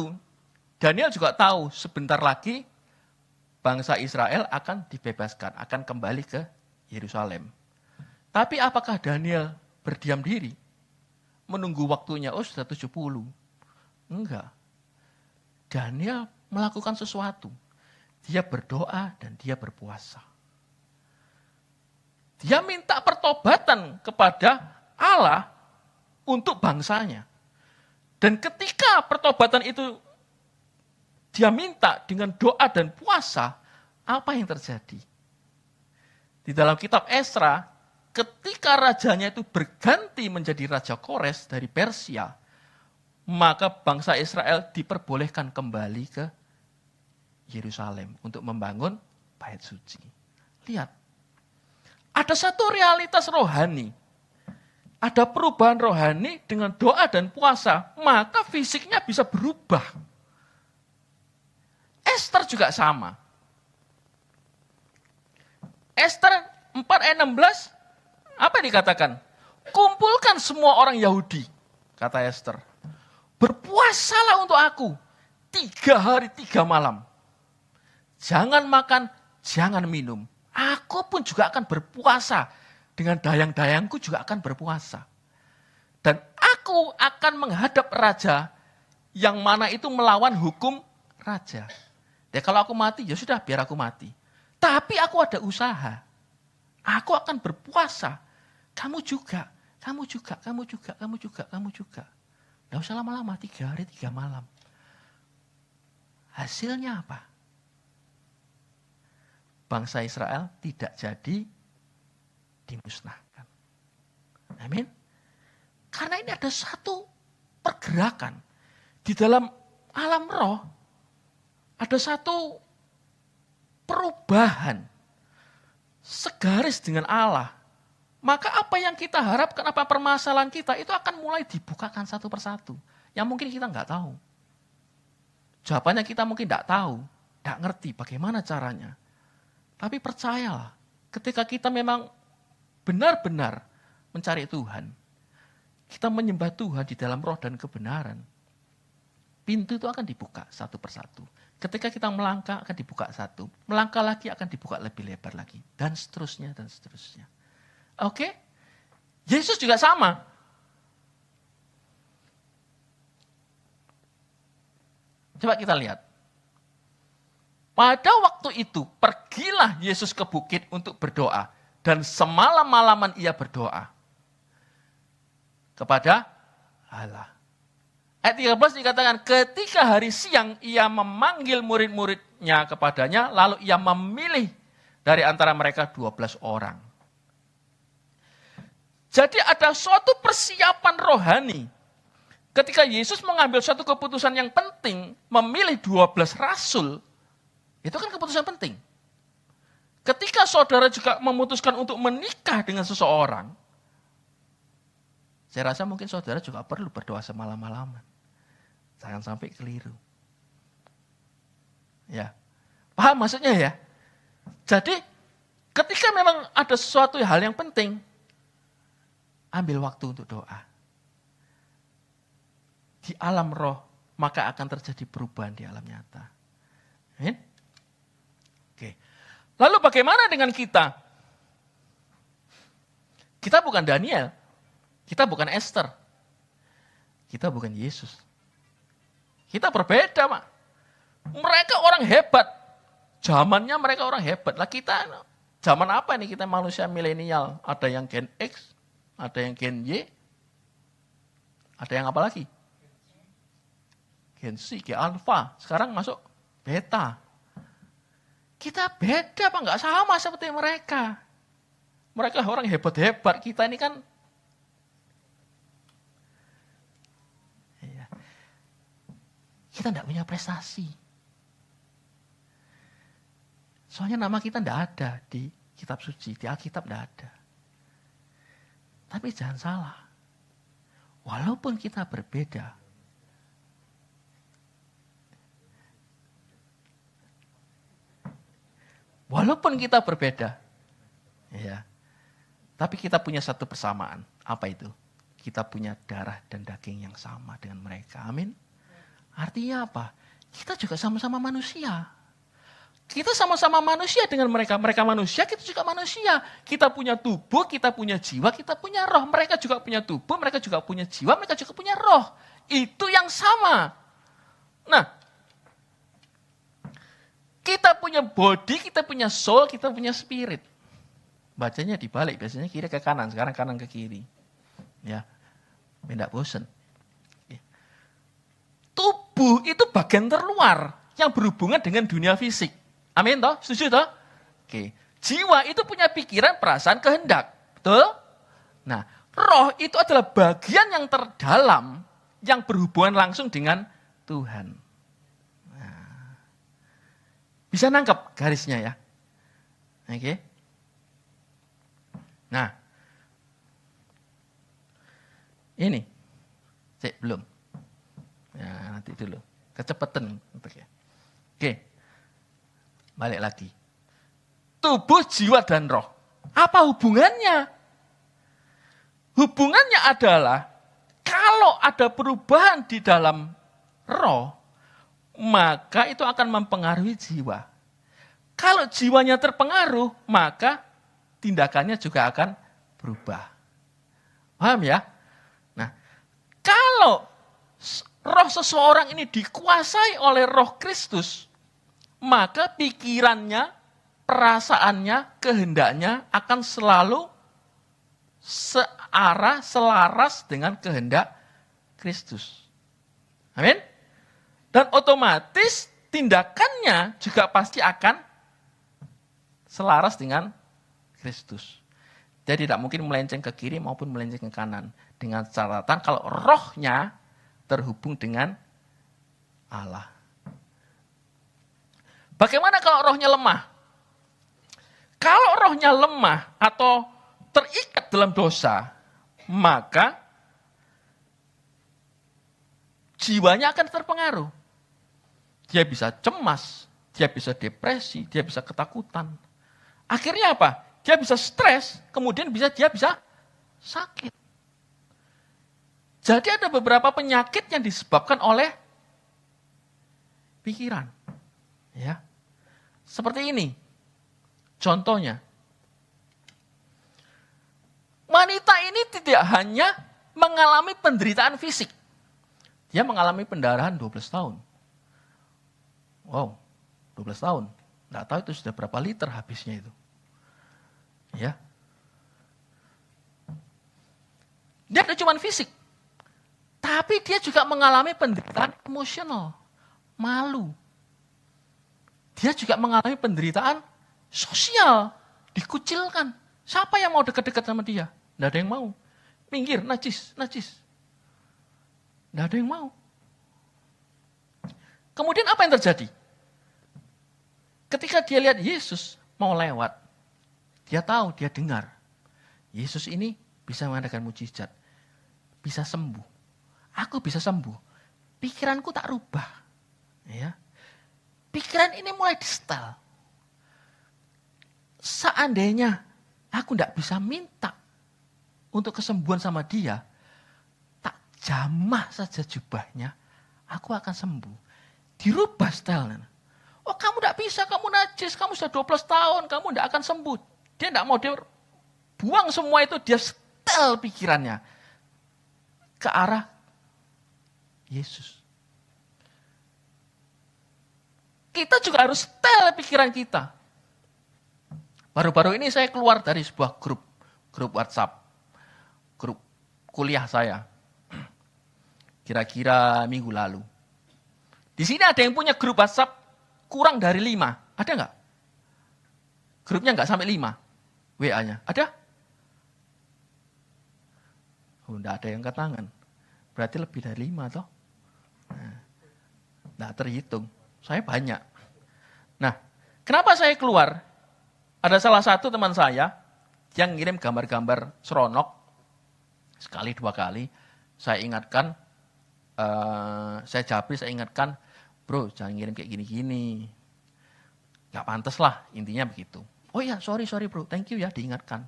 Daniel juga tahu sebentar lagi bangsa Israel akan dibebaskan, akan kembali ke Yerusalem. Tapi apakah Daniel berdiam diri? Menunggu waktunya, sudah 70. Enggak. Daniel melakukan sesuatu. Dia berdoa dan dia berpuasa. Dia minta pertobatan kepada Allah untuk bangsanya. Dan ketika pertobatan itu dia minta dengan doa dan puasa, apa yang terjadi? Di dalam kitab Esra, ketika rajanya itu berganti menjadi Raja Kores dari Persia, maka bangsa Israel diperbolehkan kembali ke Yerusalem untuk membangun bait suci. Lihat, ada satu realitas rohani. Ada perubahan rohani dengan doa dan puasa, maka fisiknya bisa berubah. Esther juga sama. Esther 4 ayat 16, apa yang dikatakan? Kumpulkan semua orang Yahudi, kata Esther. Berpuasalah untuk aku 3 hari 3 malam. Jangan makan, jangan minum. Aku pun juga akan berpuasa. Dengan dayang-dayangku juga akan berpuasa. Dan aku aku akan menghadap raja yang mana itu melawan hukum raja. Ya kalau aku mati, ya sudah biar aku mati. Tapi aku ada usaha. Aku akan berpuasa. Kamu juga, kamu juga, kamu juga, kamu juga, kamu juga. Nggak usah lama-lama, 3 hari 3 malam. Hasilnya apa? Bangsa Israel tidak jadi dimusnahkan. Amin. Karena ini ada satu pergerakan. Di dalam alam roh, ada satu perubahan. Segaris dengan Allah. Maka apa yang kita harapkan, apa permasalahan kita, itu akan mulai dibukakan satu persatu. Yang mungkin kita nggak tahu. Jawabannya kita mungkin nggak tahu, nggak ngerti bagaimana caranya. Tapi percayalah, ketika kita memang benar-benar mencari Tuhan, kita menyembah Tuhan di dalam roh dan kebenaran, pintu itu akan dibuka satu persatu. Ketika kita melangkah akan dibuka satu, melangkah lagi akan dibuka lebih lebar lagi, dan seterusnya, dan seterusnya. Oke? Yesus juga sama. Coba kita lihat. Pada waktu itu, pergilah Yesus ke bukit untuk berdoa. Dan semalam-malaman ia berdoa kepada Allah. Ayat 13 dikatakan, ketika hari siang ia memanggil murid-muridnya kepadanya, lalu ia memilih dari antara mereka 12 orang. Jadi ada suatu persiapan rohani. Ketika Yesus mengambil suatu keputusan yang penting, memilih 12 rasul, itu kan keputusan penting. Ketika saudara juga memutuskan untuk menikah dengan seseorang, saya rasa mungkin saudara juga perlu berdoa semalam-malaman. Jangan sampai keliru. Ya, paham maksudnya ya? Jadi, ketika memang ada sesuatu hal yang penting, ambil waktu untuk doa. Di alam roh, maka akan terjadi perubahan di alam nyata. Amin? Oke. Lalu bagaimana dengan kita? Kita bukan Daniel. Kita bukan Esther. Kita bukan Yesus. Kita berbeda, Mak. Mereka orang hebat. Zamannya mereka orang hebat. Lah kita, zaman apa nih kita manusia milenial? Ada yang Gen X, ada yang Gen Y, ada yang apa lagi? Gen C, Gen Alpha. Sekarang masuk Beta. Kita beda, Pak. Nggak sama seperti mereka. Mereka orang hebat-hebat. Kita ini kan kita tidak punya prestasi. Soalnya nama kita tidak ada di kitab suci, di Alkitab tidak ada. Tapi jangan salah, walaupun kita berbeda, ya, tapi kita punya satu persamaan. Apa itu? Kita punya darah dan daging yang sama dengan mereka. Amin. Artinya apa? Kita juga sama-sama manusia. Kita sama-sama manusia dengan mereka. Mereka manusia, kita juga manusia. Kita punya tubuh, kita punya jiwa, kita punya roh. Mereka juga punya tubuh, mereka juga punya jiwa, mereka juga punya roh. Itu yang sama. Nah, kita punya body, kita punya soul, kita punya spirit. Bacanya dibalik, biasanya kiri ke kanan, sekarang kanan ke kiri. Ya, tidak bosan. Tubuh itu bagian terluar yang berhubungan dengan dunia fisik. Amin toh? Setuju toh? Oke. Jiwa itu punya pikiran, perasaan, kehendak. Betul? Nah, roh itu adalah bagian yang terdalam yang berhubungan langsung dengan Tuhan. Nah, bisa nangkep garisnya ya? Oke. Nah, ini. Belum. Ya, nanti dulu. Kecepatan. Oke. Balik lagi. Tubuh, jiwa, dan roh. Apa hubungannya? Hubungannya adalah kalau ada perubahan di dalam roh, maka itu akan mempengaruhi jiwa. Kalau jiwanya terpengaruh, maka tindakannya juga akan berubah. Paham ya? roh seseorang ini dikuasai oleh Roh Kristus, maka pikirannya, perasaannya, kehendaknya akan selalu searah, selaras dengan kehendak Kristus. Amin. Dan otomatis tindakannya juga pasti akan selaras dengan Kristus. Jadi tidak mungkin melenceng ke kiri maupun melenceng ke kanan. Dengan catatan kalau rohnya terhubung dengan Allah. Bagaimana kalau rohnya lemah? Kalau rohnya lemah atau terikat dalam dosa, maka jiwanya akan terpengaruh. Dia bisa cemas, dia bisa depresi, dia bisa ketakutan. Akhirnya apa? Dia bisa stres, kemudian dia bisa sakit. Jadi ada beberapa penyakit yang disebabkan oleh pikiran. Ya. Seperti ini. Contohnya. Wanita ini tidak hanya mengalami penderitaan fisik. Dia mengalami pendarahan 12 tahun. Wow, 12 tahun. Nggak tahu itu sudah berapa liter habisnya itu. Ya. Dia tidak cuma fisik. Tapi dia juga mengalami penderitaan emosional. Malu. Dia juga mengalami penderitaan sosial. Dikucilkan. Siapa yang mau dekat-dekat sama dia? Tidak ada yang mau. Minggir, najis. Tidak ada yang mau. Kemudian apa yang terjadi? Ketika dia lihat Yesus mau lewat, dia tahu, dia dengar. Yesus ini bisa mengadakan mujizat. Bisa sembuh. Aku bisa sembuh. Pikiranku tak rubah. Ya. Pikiran ini mulai disetel. Seandainya aku tidak bisa minta untuk kesembuhan sama dia, tak jamah saja jubahnya, aku akan sembuh. Dirubah stylenya. Oh, kamu tidak bisa, kamu najis, kamu sudah 12 tahun, kamu tidak akan sembuh. Dia tidak mau, dia buang semua itu, dia setel pikirannya ke arah Yesus. Kita juga harus setel pikiran kita. Baru-baru ini saya keluar dari sebuah grup WhatsApp, grup kuliah saya. Kira-kira minggu lalu. Di sini ada yang punya grup WhatsApp kurang dari 5. Ada nggak? Grupnya nggak sampai 5. WA-nya. Ada? Oh, enggak ada yang angkat tangan. Berarti lebih dari 5 toh. Nah, enggak terhitung. Saya banyak. Nah, kenapa saya keluar? Ada salah satu teman saya yang ngirim gambar-gambar seronok. Sekali, 2 kali. Saya ingatkan, saya japri, saya ingatkan, bro jangan ngirim kayak gini-gini. Gak pantas lah, intinya begitu. Oh iya, sorry bro, thank you ya diingatkan.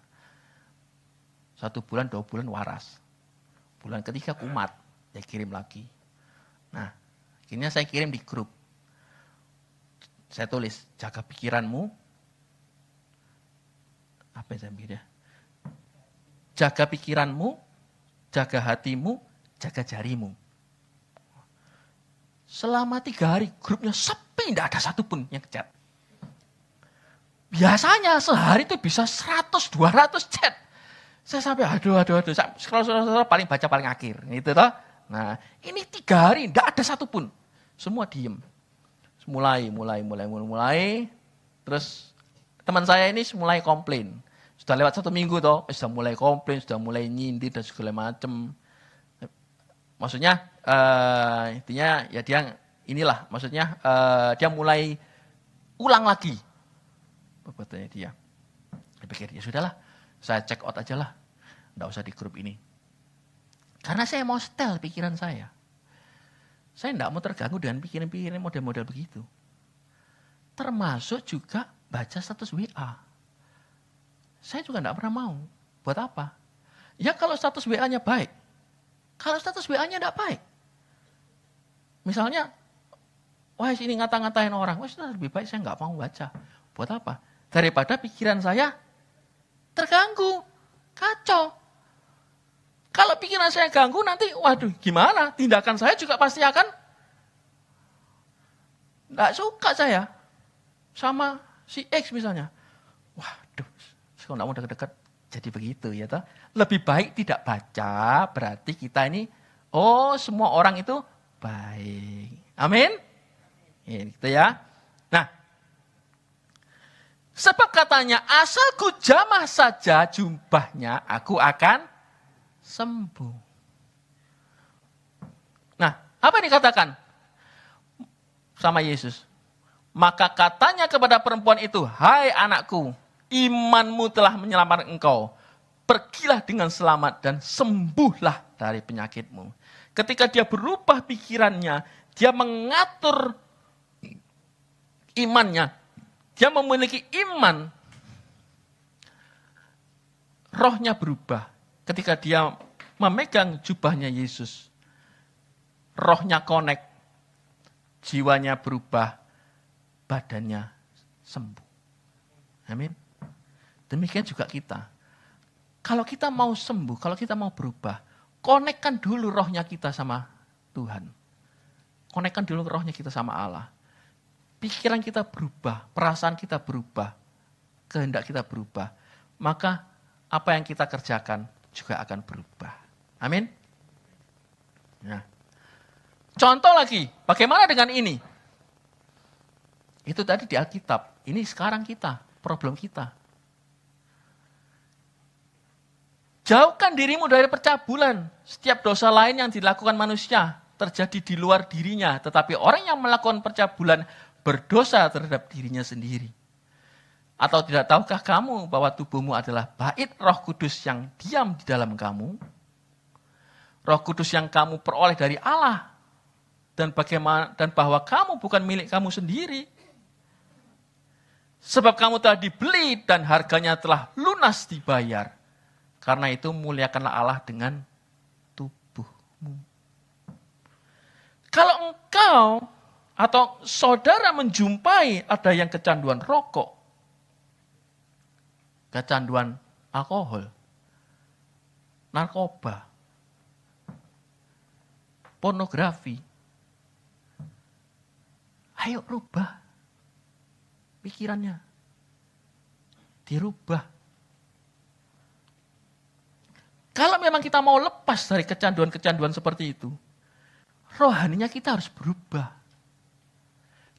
1 bulan, 2 bulan waras. Bulan ketiga kumat, saya kirim lagi. Nah, akhirnya saya kirim di grup. Saya tulis, jaga pikiranmu. Apa yang saya pikir ya? Jaga pikiranmu, jaga hatimu, jaga jarimu. Selama 3 hari, grupnya sepi, tidak ada satupun yang chat. Biasanya sehari itu bisa 100-200 chat. Saya sampai aduh. Scroll paling baca paling akhir. Gitu toh. Nah, ini 3 hari tidak ada satupun. Semua diem. Mulai. Terus teman saya ini mulai komplain. Sudah lewat 1 minggu toh, sudah mulai komplain, sudah mulai nyindir dan segala macam. Maksudnya intinya ya dia inilah, maksudnya dia mulai ulang lagi perbuatannya dia. Saya pikir ya sudahlah, saya check out aja lah, nggak usah di grup ini. Karena saya mau setel pikiran saya. Saya nggak mau terganggu dengan pikiran-pikiran model-model begitu. Termasuk juga baca status WA. Saya juga nggak pernah mau. Buat apa? Ya kalau status WA-nya baik. Kalau status WA-nya nggak baik. Misalnya, wah ini ngata-ngatain orang. Wah sudah lebih baik saya nggak mau baca. Buat apa? Daripada pikiran saya terganggu, kacau. Kalau pikiran saya ganggu nanti, waduh gimana? Tindakan saya juga pasti akan nggak suka saya sama si X misalnya. Waduh, saya nggak mau dekat-dekat. Jadi begitu ya toh. Lebih baik tidak baca, berarti kita ini, oh semua orang itu baik. Amin? Ya, gitu ya. Nah, sebab katanya, asal ku jamah saja jubahnya, aku akan sembuh. Nah, apa yang dikatakan sama Yesus? Maka katanya kepada perempuan itu, hai anakku, imanmu telah menyelamatkan engkau. Pergilah dengan selamat dan sembuhlah dari penyakitmu. Ketika dia berubah pikirannya, dia mengatur imannya. Dia memiliki iman. Rohnya berubah. Ketika dia memegang jubahnya Yesus. Rohnya connect. Jiwanya berubah. Badannya sembuh. Amin. Demikian juga kita. Kalau kita mau sembuh, kalau kita mau berubah, konekkan dulu rohnya kita sama Tuhan. Konekkan dulu rohnya kita sama Allah. Pikiran kita berubah, perasaan kita berubah, kehendak kita berubah. Maka apa yang kita kerjakan juga akan berubah. Amin. Nah. Contoh lagi, bagaimana dengan ini? Itu tadi di Alkitab, ini sekarang kita, problem kita. Jauhkan dirimu dari percabulan. Setiap dosa lain yang dilakukan manusia terjadi di luar dirinya. Tetapi orang yang melakukan percabulan berdosa terhadap dirinya sendiri. Atau tidak tahukah kamu bahwa tubuhmu adalah bait Roh Kudus yang diam di dalam kamu? Roh Kudus yang kamu peroleh dari Allah. Dan bahwa kamu bukan milik kamu sendiri. Sebab kamu telah dibeli dan harganya telah lunas dibayar. Karena itu muliakanlah Allah dengan tubuhmu. Kalau engkau atau saudara menjumpai ada yang kecanduan rokok, kecanduan alkohol, narkoba, pornografi, ayo rubah pikirannya. Dirubah. Kalau memang kita mau lepas dari kecanduan-kecanduan seperti itu, rohaninya kita harus berubah.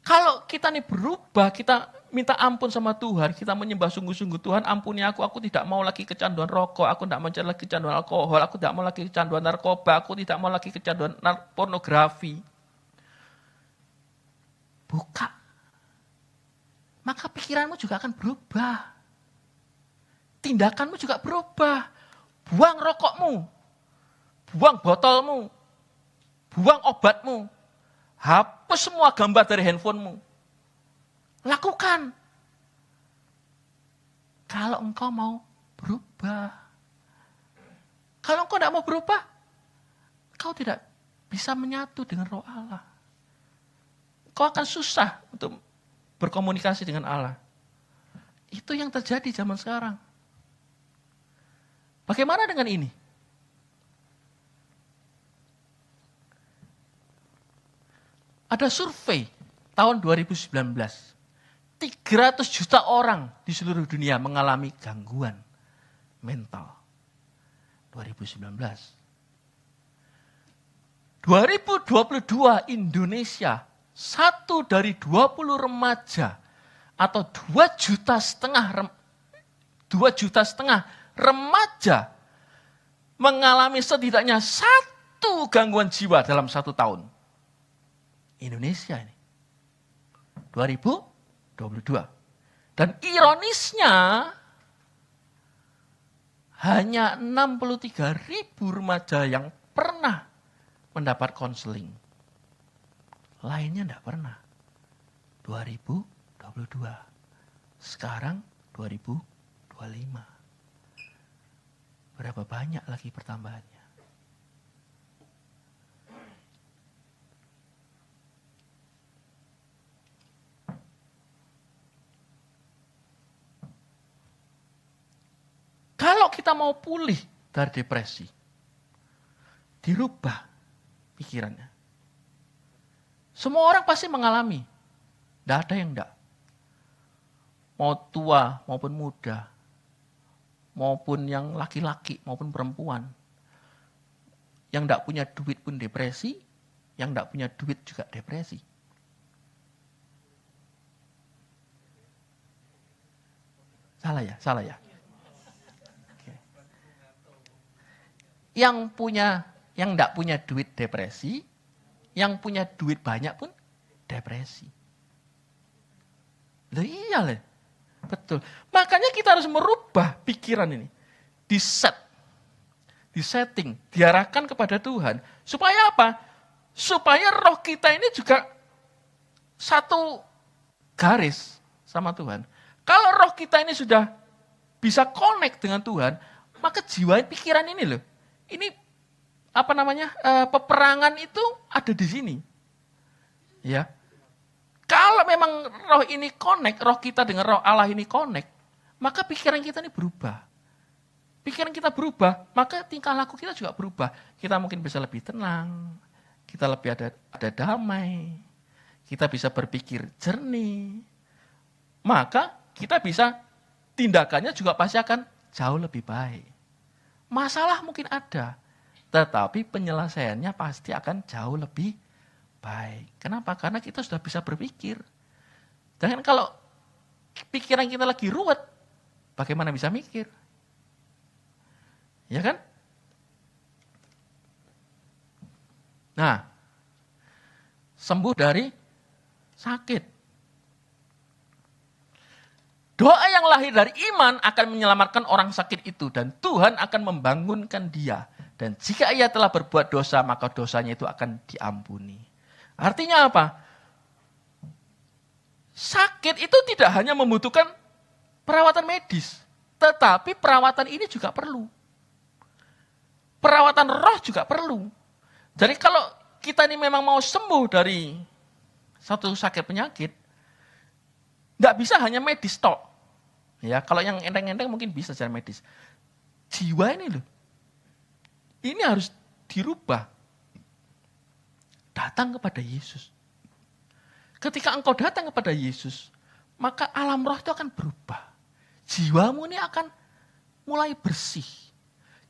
Kalau kita nih berubah, kita minta ampun sama Tuhan, kita menyembah sungguh-sungguh, Tuhan ampuni aku tidak mau lagi kecanduan rokok, aku tidak mau lagi kecanduan alkohol, aku tidak mau lagi kecanduan narkoba, aku tidak mau lagi kecanduan pornografi. Buka. Maka pikiranmu juga akan berubah. Tindakanmu juga berubah. Buang rokokmu, buang botolmu, buang obatmu, hapus semua gambar dari handphonemu. Lakukan. Kalau engkau mau berubah. Kalau engkau tidak mau berubah, engkau tidak bisa menyatu dengan Roh Allah. Engkau akan susah untuk berkomunikasi dengan Allah. Itu yang terjadi zaman sekarang. Bagaimana dengan ini? Ada survei tahun 2019. 300 juta orang di seluruh dunia mengalami gangguan mental. 2019. 2022 Indonesia, 1 dari 20 remaja atau 2,5 juta remaja mengalami setidaknya 1 gangguan jiwa dalam 1 tahun. Indonesia ini. 2022. Dan ironisnya, hanya 63.000 remaja yang pernah mendapat konseling. Lainnya tidak pernah. 2022. Sekarang 2025. Berapa banyak lagi pertambahannya? Kalau kita mau pulih dari depresi, dirubah pikirannya. Semua orang pasti mengalami. Tidak ada yang enggak. Mau tua maupun muda. Maupun yang laki-laki maupun perempuan. Yang enggak punya duit pun depresi. Yang enggak punya duit juga depresi. Salah ya? Salah ya? Oke. Yang enggak punya duit depresi. Yang punya duit banyak pun depresi. Loh iya loh. Betul. Makanya kita harus merubah pikiran ini. Disetting, diarahkan kepada Tuhan. Supaya apa? Supaya roh kita ini juga satu garis sama Tuhan. Kalau roh kita ini sudah bisa connect dengan Tuhan, maka jiwa pikiran ini loh. Ini peperangan itu ada di sini. Ya. Kalau memang roh ini connect, roh kita dengan roh Allah ini connect, maka pikiran kita ini berubah. Pikiran kita berubah, maka tingkah laku kita juga berubah. Kita mungkin bisa lebih tenang, kita lebih ada damai, kita bisa berpikir jernih. Maka kita bisa, tindakannya juga pasti akan jauh lebih baik. Masalah mungkin ada, tetapi penyelesaiannya pasti akan jauh lebih baik. Kenapa? Karena kita sudah bisa berpikir. Dan kalau pikiran kita lagi ruwet, bagaimana bisa mikir? Ya kan? Nah, sembuh dari sakit. Doa yang lahir dari iman akan menyelamatkan orang sakit itu dan Tuhan akan membangunkan dia. Dan jika ia telah berbuat dosa, maka dosanya itu akan diampuni. Artinya apa? Sakit itu tidak hanya membutuhkan perawatan medis, tetapi perawatan ini juga perlu. Perawatan roh juga perlu. Jadi kalau kita ini memang mau sembuh dari satu sakit penyakit, tidak bisa hanya medis tok. Ya, kalau yang enteng-enteng mungkin bisa secara medis. Jiwa ini loh, ini harus dirubah. Datang kepada Yesus. Ketika engkau datang kepada Yesus, maka alam roh itu akan berubah. Jiwamu ini akan mulai bersih.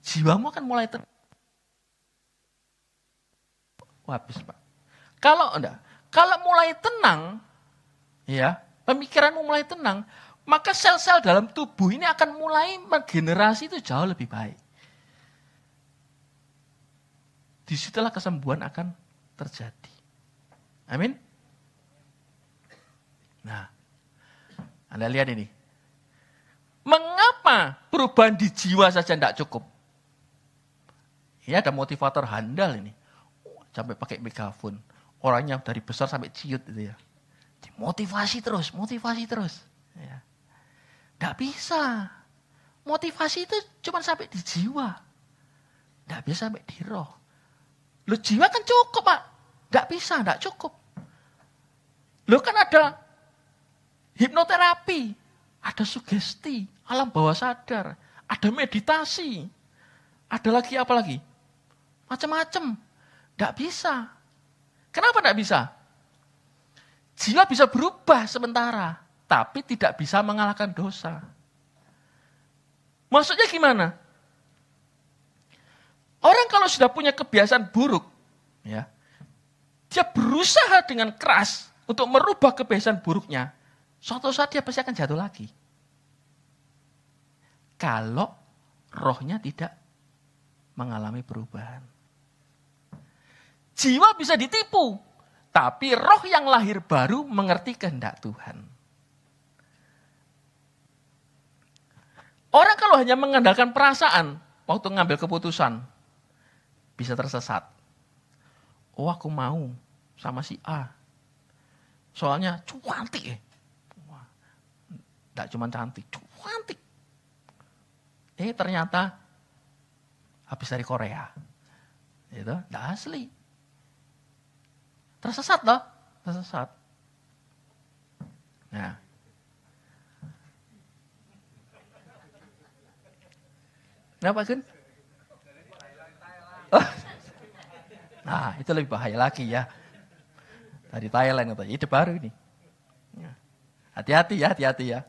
Jiwamu akan mulai habis, Pak. Kalau mulai tenang, ya, pemikiranmu mulai tenang, maka sel-sel dalam tubuh ini akan mulai megenerasi itu jauh lebih baik. Disitulah kesembuhan akan terjadi. Amin. Nah, Anda lihat ini. Mengapa perubahan di jiwa saja tidak cukup? Ini ada motivator handal ini. Sampai pakai megafon. Orangnya dari besar sampai ciut itu ya. Motivasi terus. Ya. Tidak bisa. Motivasi itu cuma sampai di jiwa. Tidak bisa sampai di roh. Loh jiwa kan cukup, Pak. Tidak bisa, tidak cukup. Loh kan ada hipnoterapi, ada sugesti, alam bawah sadar, ada meditasi, ada lagi apa lagi? Macam-macam. Tidak bisa. Kenapa tidak bisa? Jiwa bisa berubah sementara, tapi tidak bisa mengalahkan dosa. Maksudnya gimana? Orang kalau sudah punya kebiasaan buruk, ya, dia berusaha dengan keras untuk merubah kebiasaan buruknya, suatu saat dia pasti akan jatuh lagi. Kalau rohnya tidak mengalami perubahan. Jiwa bisa ditipu, tapi roh yang lahir baru mengerti kehendak Tuhan. Orang kalau hanya mengandalkan perasaan waktu ngambil keputusan, bisa tersesat. Oh aku mau sama si A. Soalnya cantik ya. Tidak cuma cantik, cantik. Ternyata habis dari Korea. Itu tidak asli. Tersesat loh, tersesat. Nah. Kenapa, Gun? Oh. Nah, itu lebih bahaya lagi ya. Dari Thailand itu, ide baru ini. Hati-hati ya, hati-hati ya.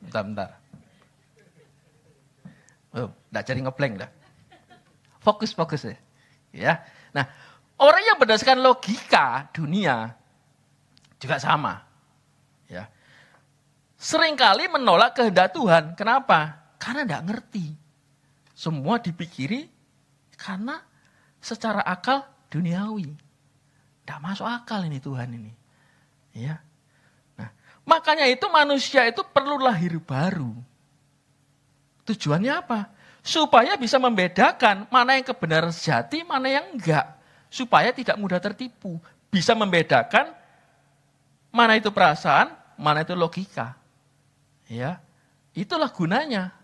Bentar. Oh, enggak jadi ngeblank dah. Fokus ya. Ya. Nah, orang yang berdasarkan logika dunia juga sama. Ya. Seringkali menolak kehendak Tuhan. Kenapa? Karena enggak ngerti. Semua dipikiri karena secara akal duniawi. Enggak masuk akal ini Tuhan ini. Ya. Nah, makanya itu manusia itu perlu lahir baru. Tujuannya apa? Supaya bisa membedakan mana yang kebenaran sejati, mana yang enggak. Supaya tidak mudah tertipu. Bisa membedakan mana itu perasaan, mana itu logika. Ya, itulah gunanya.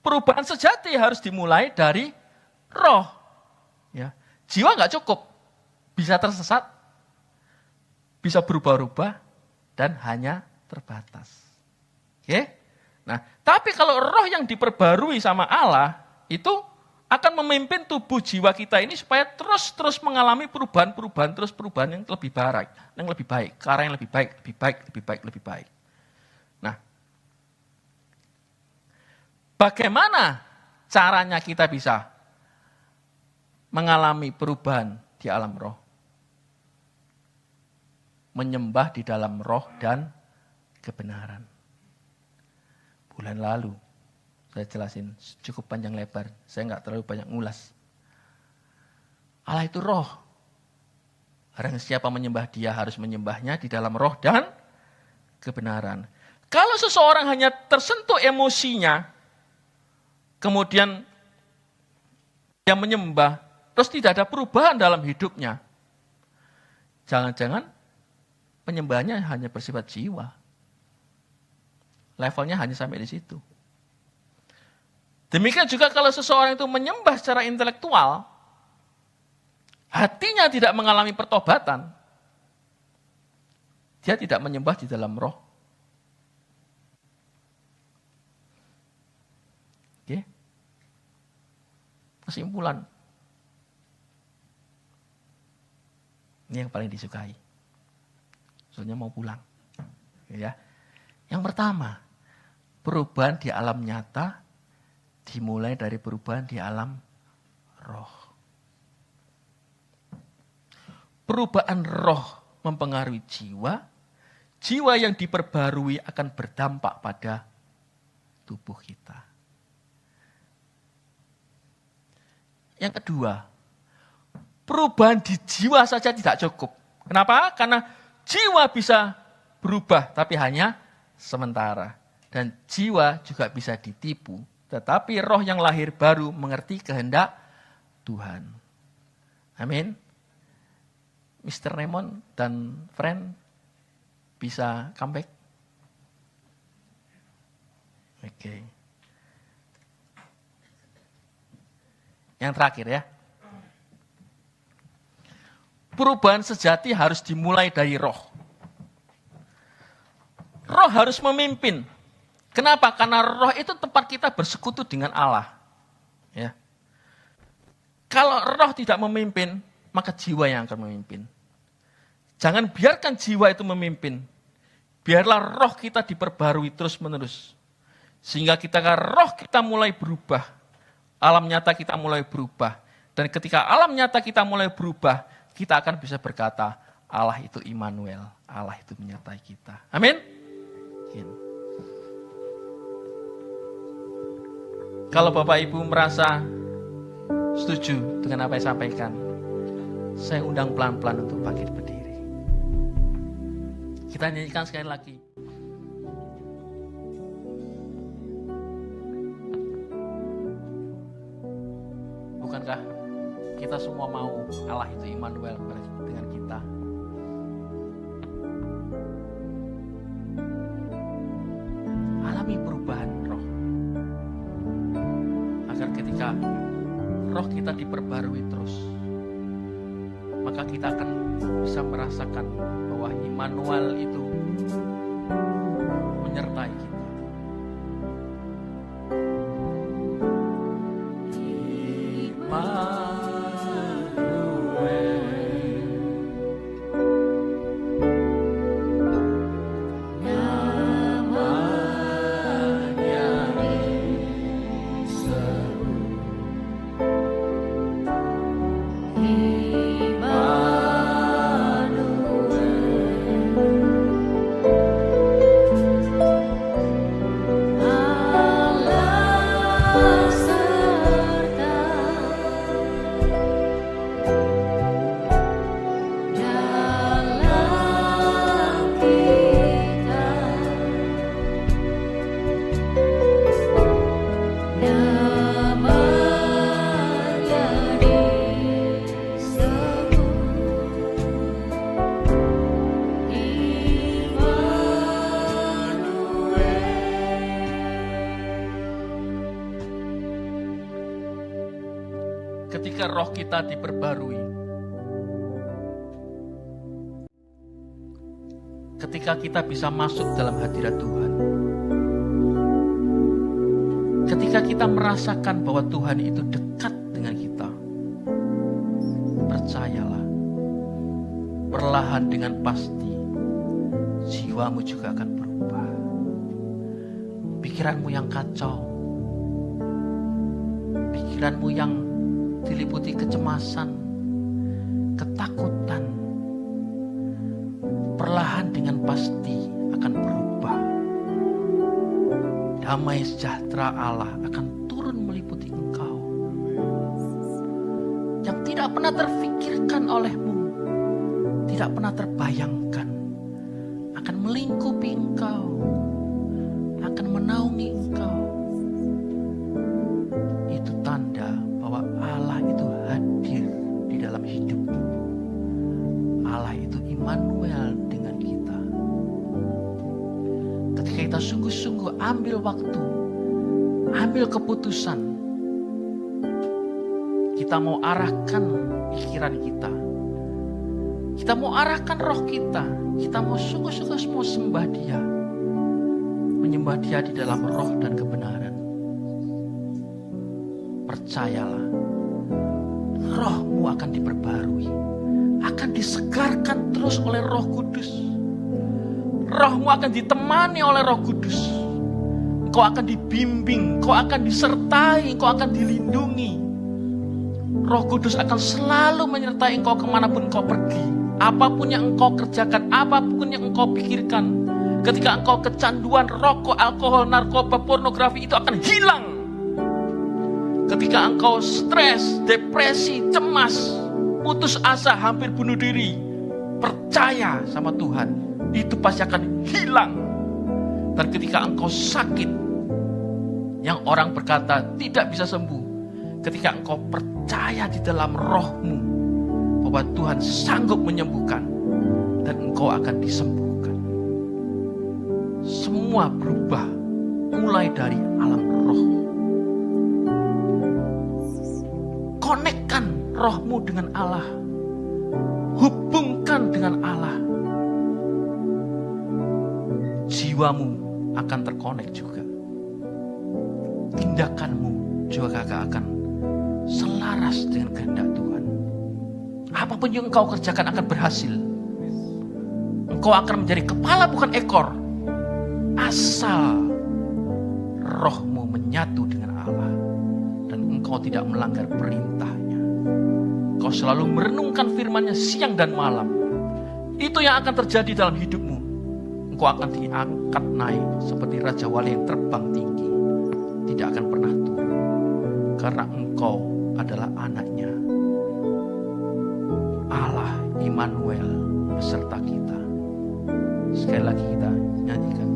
Perubahan sejati harus dimulai dari roh. Ya, jiwa enggak cukup. Bisa tersesat, bisa berubah-ubah, dan hanya terbatas. Oke? Nah, tapi kalau roh yang diperbarui sama Allah, itu akan memimpin tubuh jiwa kita ini supaya terus mengalami perubahan yang lebih baik, ke arah yang lebih baik. Nah, bagaimana caranya kita bisa mengalami perubahan di alam roh? Menyembah di dalam roh dan kebenaran. Bulan lalu saya jelasin cukup panjang lebar, saya nggak terlalu banyak ngulas. Allah itu roh. Barang siapa menyembah Dia harus menyembahnya di dalam roh dan kebenaran. Kalau seseorang hanya tersentuh emosinya, kemudian dia menyembah, terus tidak ada perubahan dalam hidupnya, jangan-jangan penyembahannya hanya bersifat jiwa. Levelnya hanya sampai di situ. Demikian juga kalau seseorang itu menyembah secara intelektual, hatinya tidak mengalami pertobatan, dia tidak menyembah di dalam roh. Oke? Kesimpulan. Ini yang paling disukai. Soalnya mau pulang. Ya. Yang pertama, perubahan di alam nyata dimulai dari perubahan di alam roh. Perubahan roh mempengaruhi jiwa. Jiwa yang diperbarui akan berdampak pada tubuh kita. Yang kedua, perubahan di jiwa saja tidak cukup. Kenapa? Karena jiwa bisa berubah, tapi hanya sementara. Dan jiwa juga bisa ditipu, tetapi roh yang lahir baru mengerti kehendak Tuhan. Amin. Mr. Raymond dan friend bisa comeback? Oke. Yang terakhir ya. Perubahan sejati harus dimulai dari roh. Roh harus memimpin. Kenapa? Karena roh itu tempat kita bersekutu dengan Allah. Ya. Kalau roh tidak memimpin, maka jiwa yang akan memimpin. Jangan biarkan jiwa itu memimpin. Biarlah roh kita diperbarui terus-menerus. Sehingga roh kita mulai berubah. Alam nyata kita mulai berubah. Dan ketika alam nyata kita mulai berubah, kita akan bisa berkata, Allah itu Immanuel. Allah itu menyertai kita. Amin. Kalau Bapak Ibu merasa setuju dengan apa yang saya sampaikan, saya undang pelan-pelan untuk bangkit berdiri. Kita nyanyikan sekali lagi. Bukankah kita semua mau Allah itu Immanuel dengan kita? Alami perubahan roh. Agar ketika roh kita diperbarui terus, maka kita akan bisa merasakan bahwa Immanuel itu menyertai kita. Ketika roh kita diperbarui, ketika kita bisa masuk dalam hadirat Tuhan, ketika kita merasakan bahwa Tuhan itu dekat dengan kita, percayalah, perlahan dengan pasti jiwamu juga akan berubah. Pikiranmu yang kacau, pikiranmu yang diliputi kecemasan, ketakutan, perlahan dengan pasti akan berubah. Damai sejahtera Allah akan turun meliputi engkau. Yang tidak pernah terfikirkan olehmu, tidak pernah terbayangkan, akan melingkupi engkau, akan menaungi engkau. Itu tanda bahwa Allah itu hadir di dalam hidupmu. Allah itu Immanuel dengan kita. Ketika kita sungguh-sungguh ambil waktu, ambil keputusan, kita mau arahkan pikiran kita mau arahkan roh kita mau sungguh-sungguh mau sembah Dia, menyembah Dia di dalam roh dan kebenaran. Percayalah, rohmu akan diperbarui, akan disegarkan terus oleh Roh Kudus. Rohmu akan ditemani oleh Roh Kudus. Engkau akan dibimbing, engkau akan disertai, engkau akan dilindungi. Roh Kudus akan selalu menyertai engkau kemanapun engkau pergi. Apapun yang engkau kerjakan, apapun yang engkau pikirkan. Ketika engkau kecanduan rokok, alkohol, narkoba, pornografi, itu akan hilang. Ketika engkau stres, depresi, cemas, putus asa, hampir bunuh diri, percaya sama Tuhan, itu pasti akan hilang. Dan ketika engkau sakit, yang orang berkata tidak bisa sembuh, ketika engkau percaya di dalam rohmu bahwa Tuhan sanggup menyembuhkan, dan engkau akan disembuhkan. Semua berubah mulai dari alam roh. Konekkan rohmu dengan Allah. Hubungkan dengan Allah. Jiwamu akan terkonek juga. Tindakanmu juga akan selaras dengan kehendak Tuhan. Apapun yang engkau kerjakan akan berhasil. Engkau akan menjadi kepala bukan ekor. Asal rohmu menyatu dengan Allah. Engkau tidak melanggar perintahnya. Engkau selalu merenungkan firman-Nya siang dan malam. Itu yang akan terjadi dalam hidupmu. Engkau akan diangkat naik seperti Raja Wali yang terbang tinggi. Tidak akan pernah turun. Karena engkau adalah anaknya. Allah Immanuel beserta kita. Sekali lagi kita nyanyikan.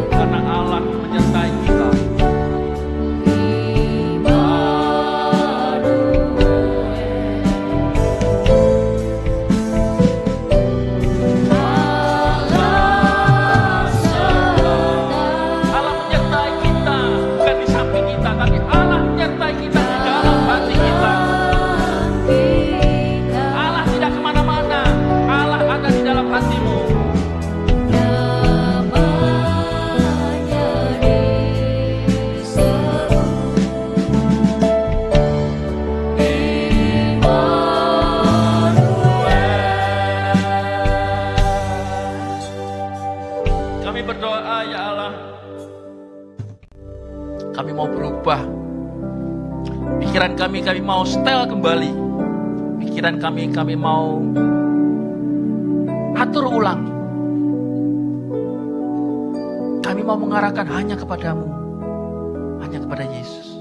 Karena Allah menyertai kita. ubah. Pikiran kami mau setel kembali. Pikiran kami mau atur ulang. Kami mau mengarahkan hanya kepadamu, hanya kepada Yesus,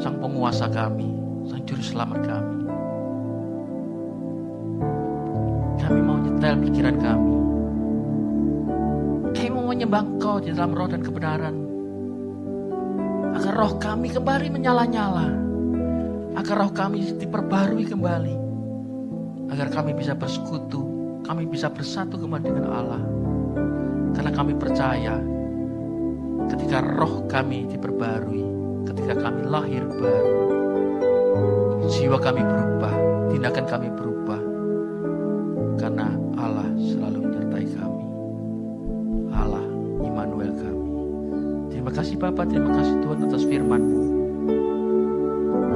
Sang Penguasa kami, Sang Juru Selamat kami. Kami mau nyetel pikiran kami. Kami mau menyembah Engkau di dalam roh dan kebenaran. Agar roh kami kembali menyala-nyala. Agar roh kami diperbarui kembali. Agar kami bisa bersekutu, kami bisa bersatu kembali dengan Allah. Karena kami percaya ketika roh kami diperbarui, ketika kami lahir baru, jiwa kami berubah, tindakan kami berubah. Karena Allah selalu menyertai kami. Allah Immanuel kami. Terima kasih Bapa, terima kasih Tuhan atas firman-Mu.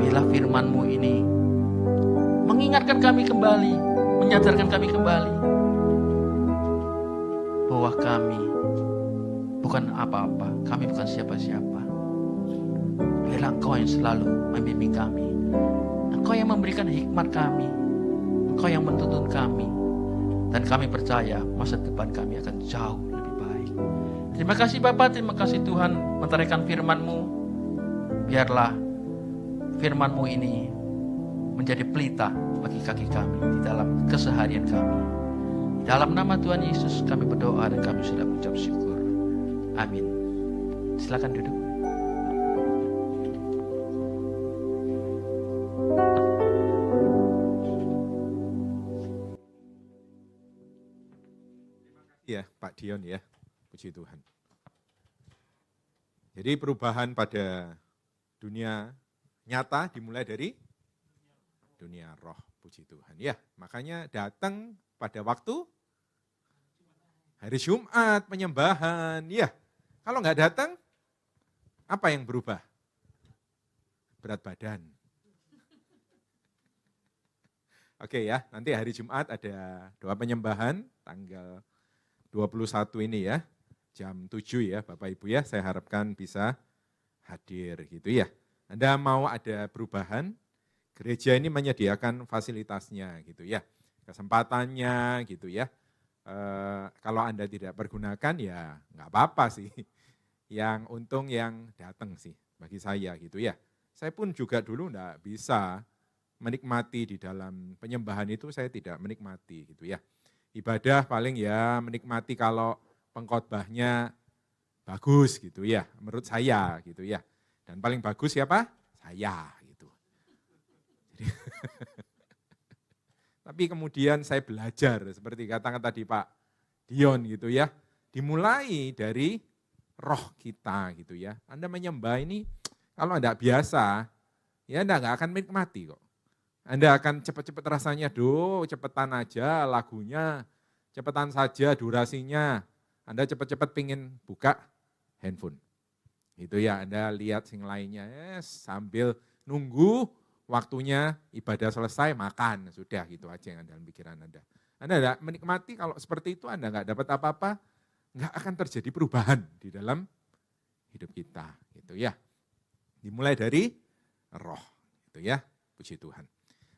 Biarlah firman-Mu ini mengingatkan kami kembali, menyadarkan kami kembali bahwa kami bukan apa-apa, kami bukan siapa-siapa. Biarlah Engkau yang selalu membimbing kami. Engkau yang memberikan hikmat kami. Engkau yang menuntun kami. Dan kami percaya masa depan kami akan jauh lebih baik. Terima kasih Bapa, terima kasih Tuhan menteraikan firman-Mu. Biarlah firman-Mu ini menjadi pelita bagi kaki kami di dalam keseharian kami. Di dalam nama Tuhan Yesus kami berdoa dan kami sudah mengucap syukur. Amin. Silakan duduk. Ya, Pak Dion ya, puji Tuhan. Jadi perubahan pada dunia nyata dimulai dari dunia roh, puji Tuhan. Ya, makanya datang pada waktu hari Jumat, penyembahan. Ya, kalau nggak datang, apa yang berubah? Berat badan. Oke ya, nanti hari Jumat ada doa penyembahan tanggal 21 ini ya, jam 7 ya Bapak Ibu ya, saya harapkan bisa hadir gitu ya. Anda mau ada perubahan, gereja ini menyediakan fasilitasnya gitu ya, kesempatannya gitu ya. Kalau Anda tidak pergunakan ya nggak apa-apa sih, yang untung yang datang sih bagi saya gitu ya. Saya pun juga dulu nggak bisa menikmati di dalam penyembahan itu, saya tidak menikmati gitu ya. Ibadah paling ya menikmati kalau pengkhotbahnya bagus gitu ya, menurut saya gitu ya. Dan paling bagus siapa? Saya gitu. Jadi, tapi kemudian saya belajar seperti katakan tadi Pak Dion gitu ya. Dimulai dari roh kita gitu ya. Anda menyembah ini kalau Anda biasa ya Anda nggak akan menikmati kok. Anda akan cepat-cepat rasanya, cepetan aja lagunya, cepetan saja durasinya. Anda cepat-cepat pingin buka handphone. Itu ya, Anda lihat sing lainnya, sambil nunggu waktunya ibadah selesai, makan. Sudah gitu aja yang ada dalam pikiran Anda. Anda tidak menikmati kalau seperti itu, Anda nggak dapat apa-apa, nggak akan terjadi perubahan di dalam hidup kita. Gitu ya. Dimulai dari roh. Gitu ya, puji Tuhan.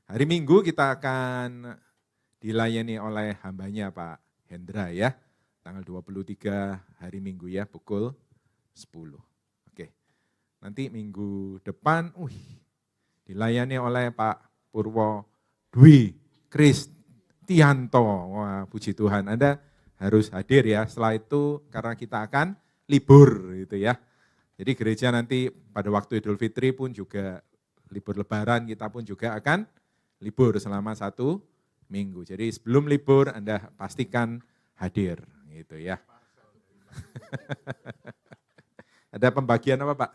Hari Minggu kita akan dilayani oleh hambanya Pak Hendra ya. Tanggal 23 hari Minggu ya, pukul 10. Oke. Nanti minggu depan, dilayani oleh Pak Purwo Dwi Kristianto. Wah, puji Tuhan. Anda harus hadir ya. Setelah itu karena kita akan libur gitu ya. Jadi gereja nanti pada waktu Idul Fitri pun juga libur Lebaran, kita pun juga akan libur selama 1 minggu. Jadi sebelum libur Anda pastikan hadir gitu ya. Ada pembagian apa Pak?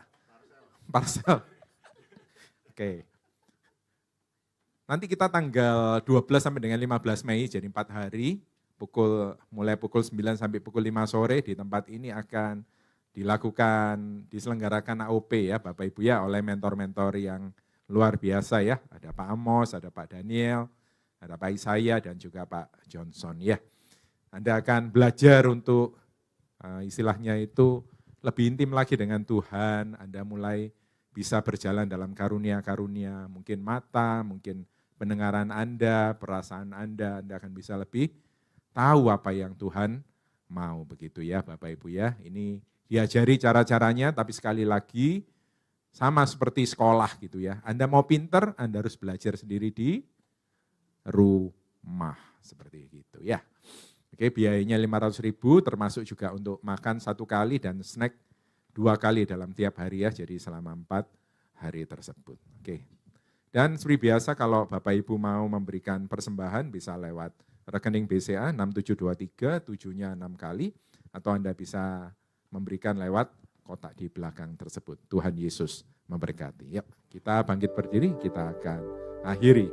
Parsel. Oke. Nanti kita tanggal 12 sampai dengan 15 Mei, jadi 4 hari, mulai pukul 9 sampai pukul 5 sore di tempat ini akan diselenggarakan AOP ya Bapak Ibu ya, oleh mentor-mentor yang luar biasa ya, ada Pak Amos, ada Pak Daniel, ada Pak Isaya dan juga Pak Johnson ya. Anda akan belajar untuk istilahnya itu lebih intim lagi dengan Tuhan, Anda mulai bisa berjalan dalam karunia-karunia, mungkin mata, mungkin pendengaran Anda, perasaan Anda akan bisa lebih tahu apa yang Tuhan mau, begitu ya Bapak Ibu ya. Ini diajari cara-caranya, tapi sekali lagi sama seperti sekolah gitu ya. Anda mau pinter, Anda harus belajar sendiri di rumah, seperti itu ya. Oke, biayanya 500.000 termasuk juga untuk makan 1 kali dan snack 2 kali dalam tiap hari ya, jadi selama 4 hari tersebut. Oke. Dan seperti biasa kalau Bapak Ibu mau memberikan persembahan bisa lewat rekening BCA 6723, 7-nya 6 kali, atau Anda bisa memberikan lewat kotak di belakang tersebut. Tuhan Yesus memberkati. Yuk, kita bangkit berdiri, kita akan akhiri.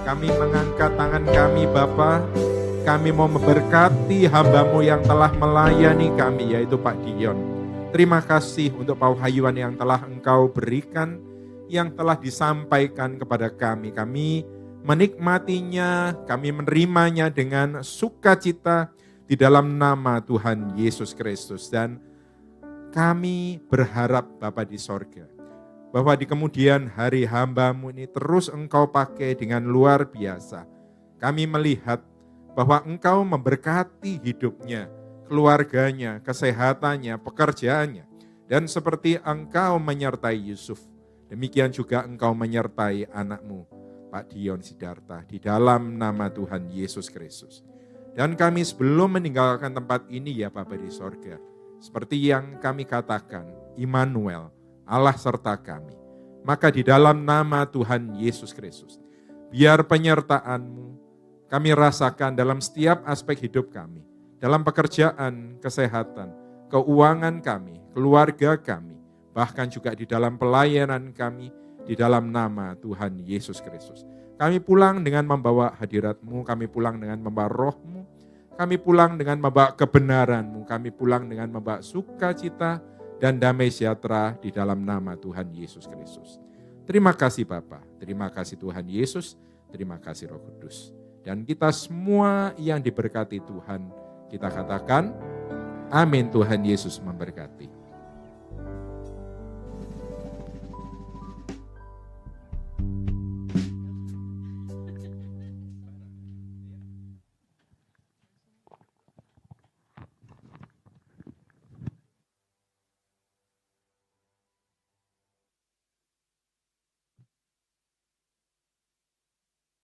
Kami mengangkat tangan kami Bapa, kami mau memberkati hamba-Mu yang telah melayani kami, yaitu Pak Dion. Terima kasih untuk pawahyuan yang telah Engkau berikan, yang telah disampaikan kepada kami. Kami menikmatinya, kami menerimanya dengan sukacita di dalam nama Tuhan Yesus Kristus. Dan kami berharap Bapa di sorga, bahwa di kemudian hari hamba-Mu ini terus Engkau pakai dengan luar biasa. Kami melihat bahwa Engkau memberkati hidupnya, keluarganya, kesehatannya, pekerjaannya. Dan seperti Engkau menyertai Yusuf, demikian juga Engkau menyertai anak-Mu, Pak Dion Sidarta, di dalam nama Tuhan Yesus Kristus. Dan kami sebelum meninggalkan tempat ini ya Bapa di sorga, seperti yang kami katakan, Immanuel, Allah serta kami. Maka di dalam nama Tuhan Yesus Kristus, biar penyertaan-Mu kami rasakan dalam setiap aspek hidup kami, dalam pekerjaan, kesehatan, keuangan kami, keluarga kami, bahkan juga di dalam pelayanan kami, di dalam nama Tuhan Yesus Kristus. Kami pulang dengan membawa hadirat-Mu, kami pulang dengan membawa roh-Mu, kami pulang dengan membawa kebenaran-Mu, kami pulang dengan membawa sukacita dan damai sejahtera di dalam nama Tuhan Yesus Kristus. Terima kasih Bapa, terima kasih Tuhan Yesus, terima kasih Roh Kudus. Dan kita semua yang diberkati Tuhan, kita katakan, amin. Tuhan Yesus memberkati.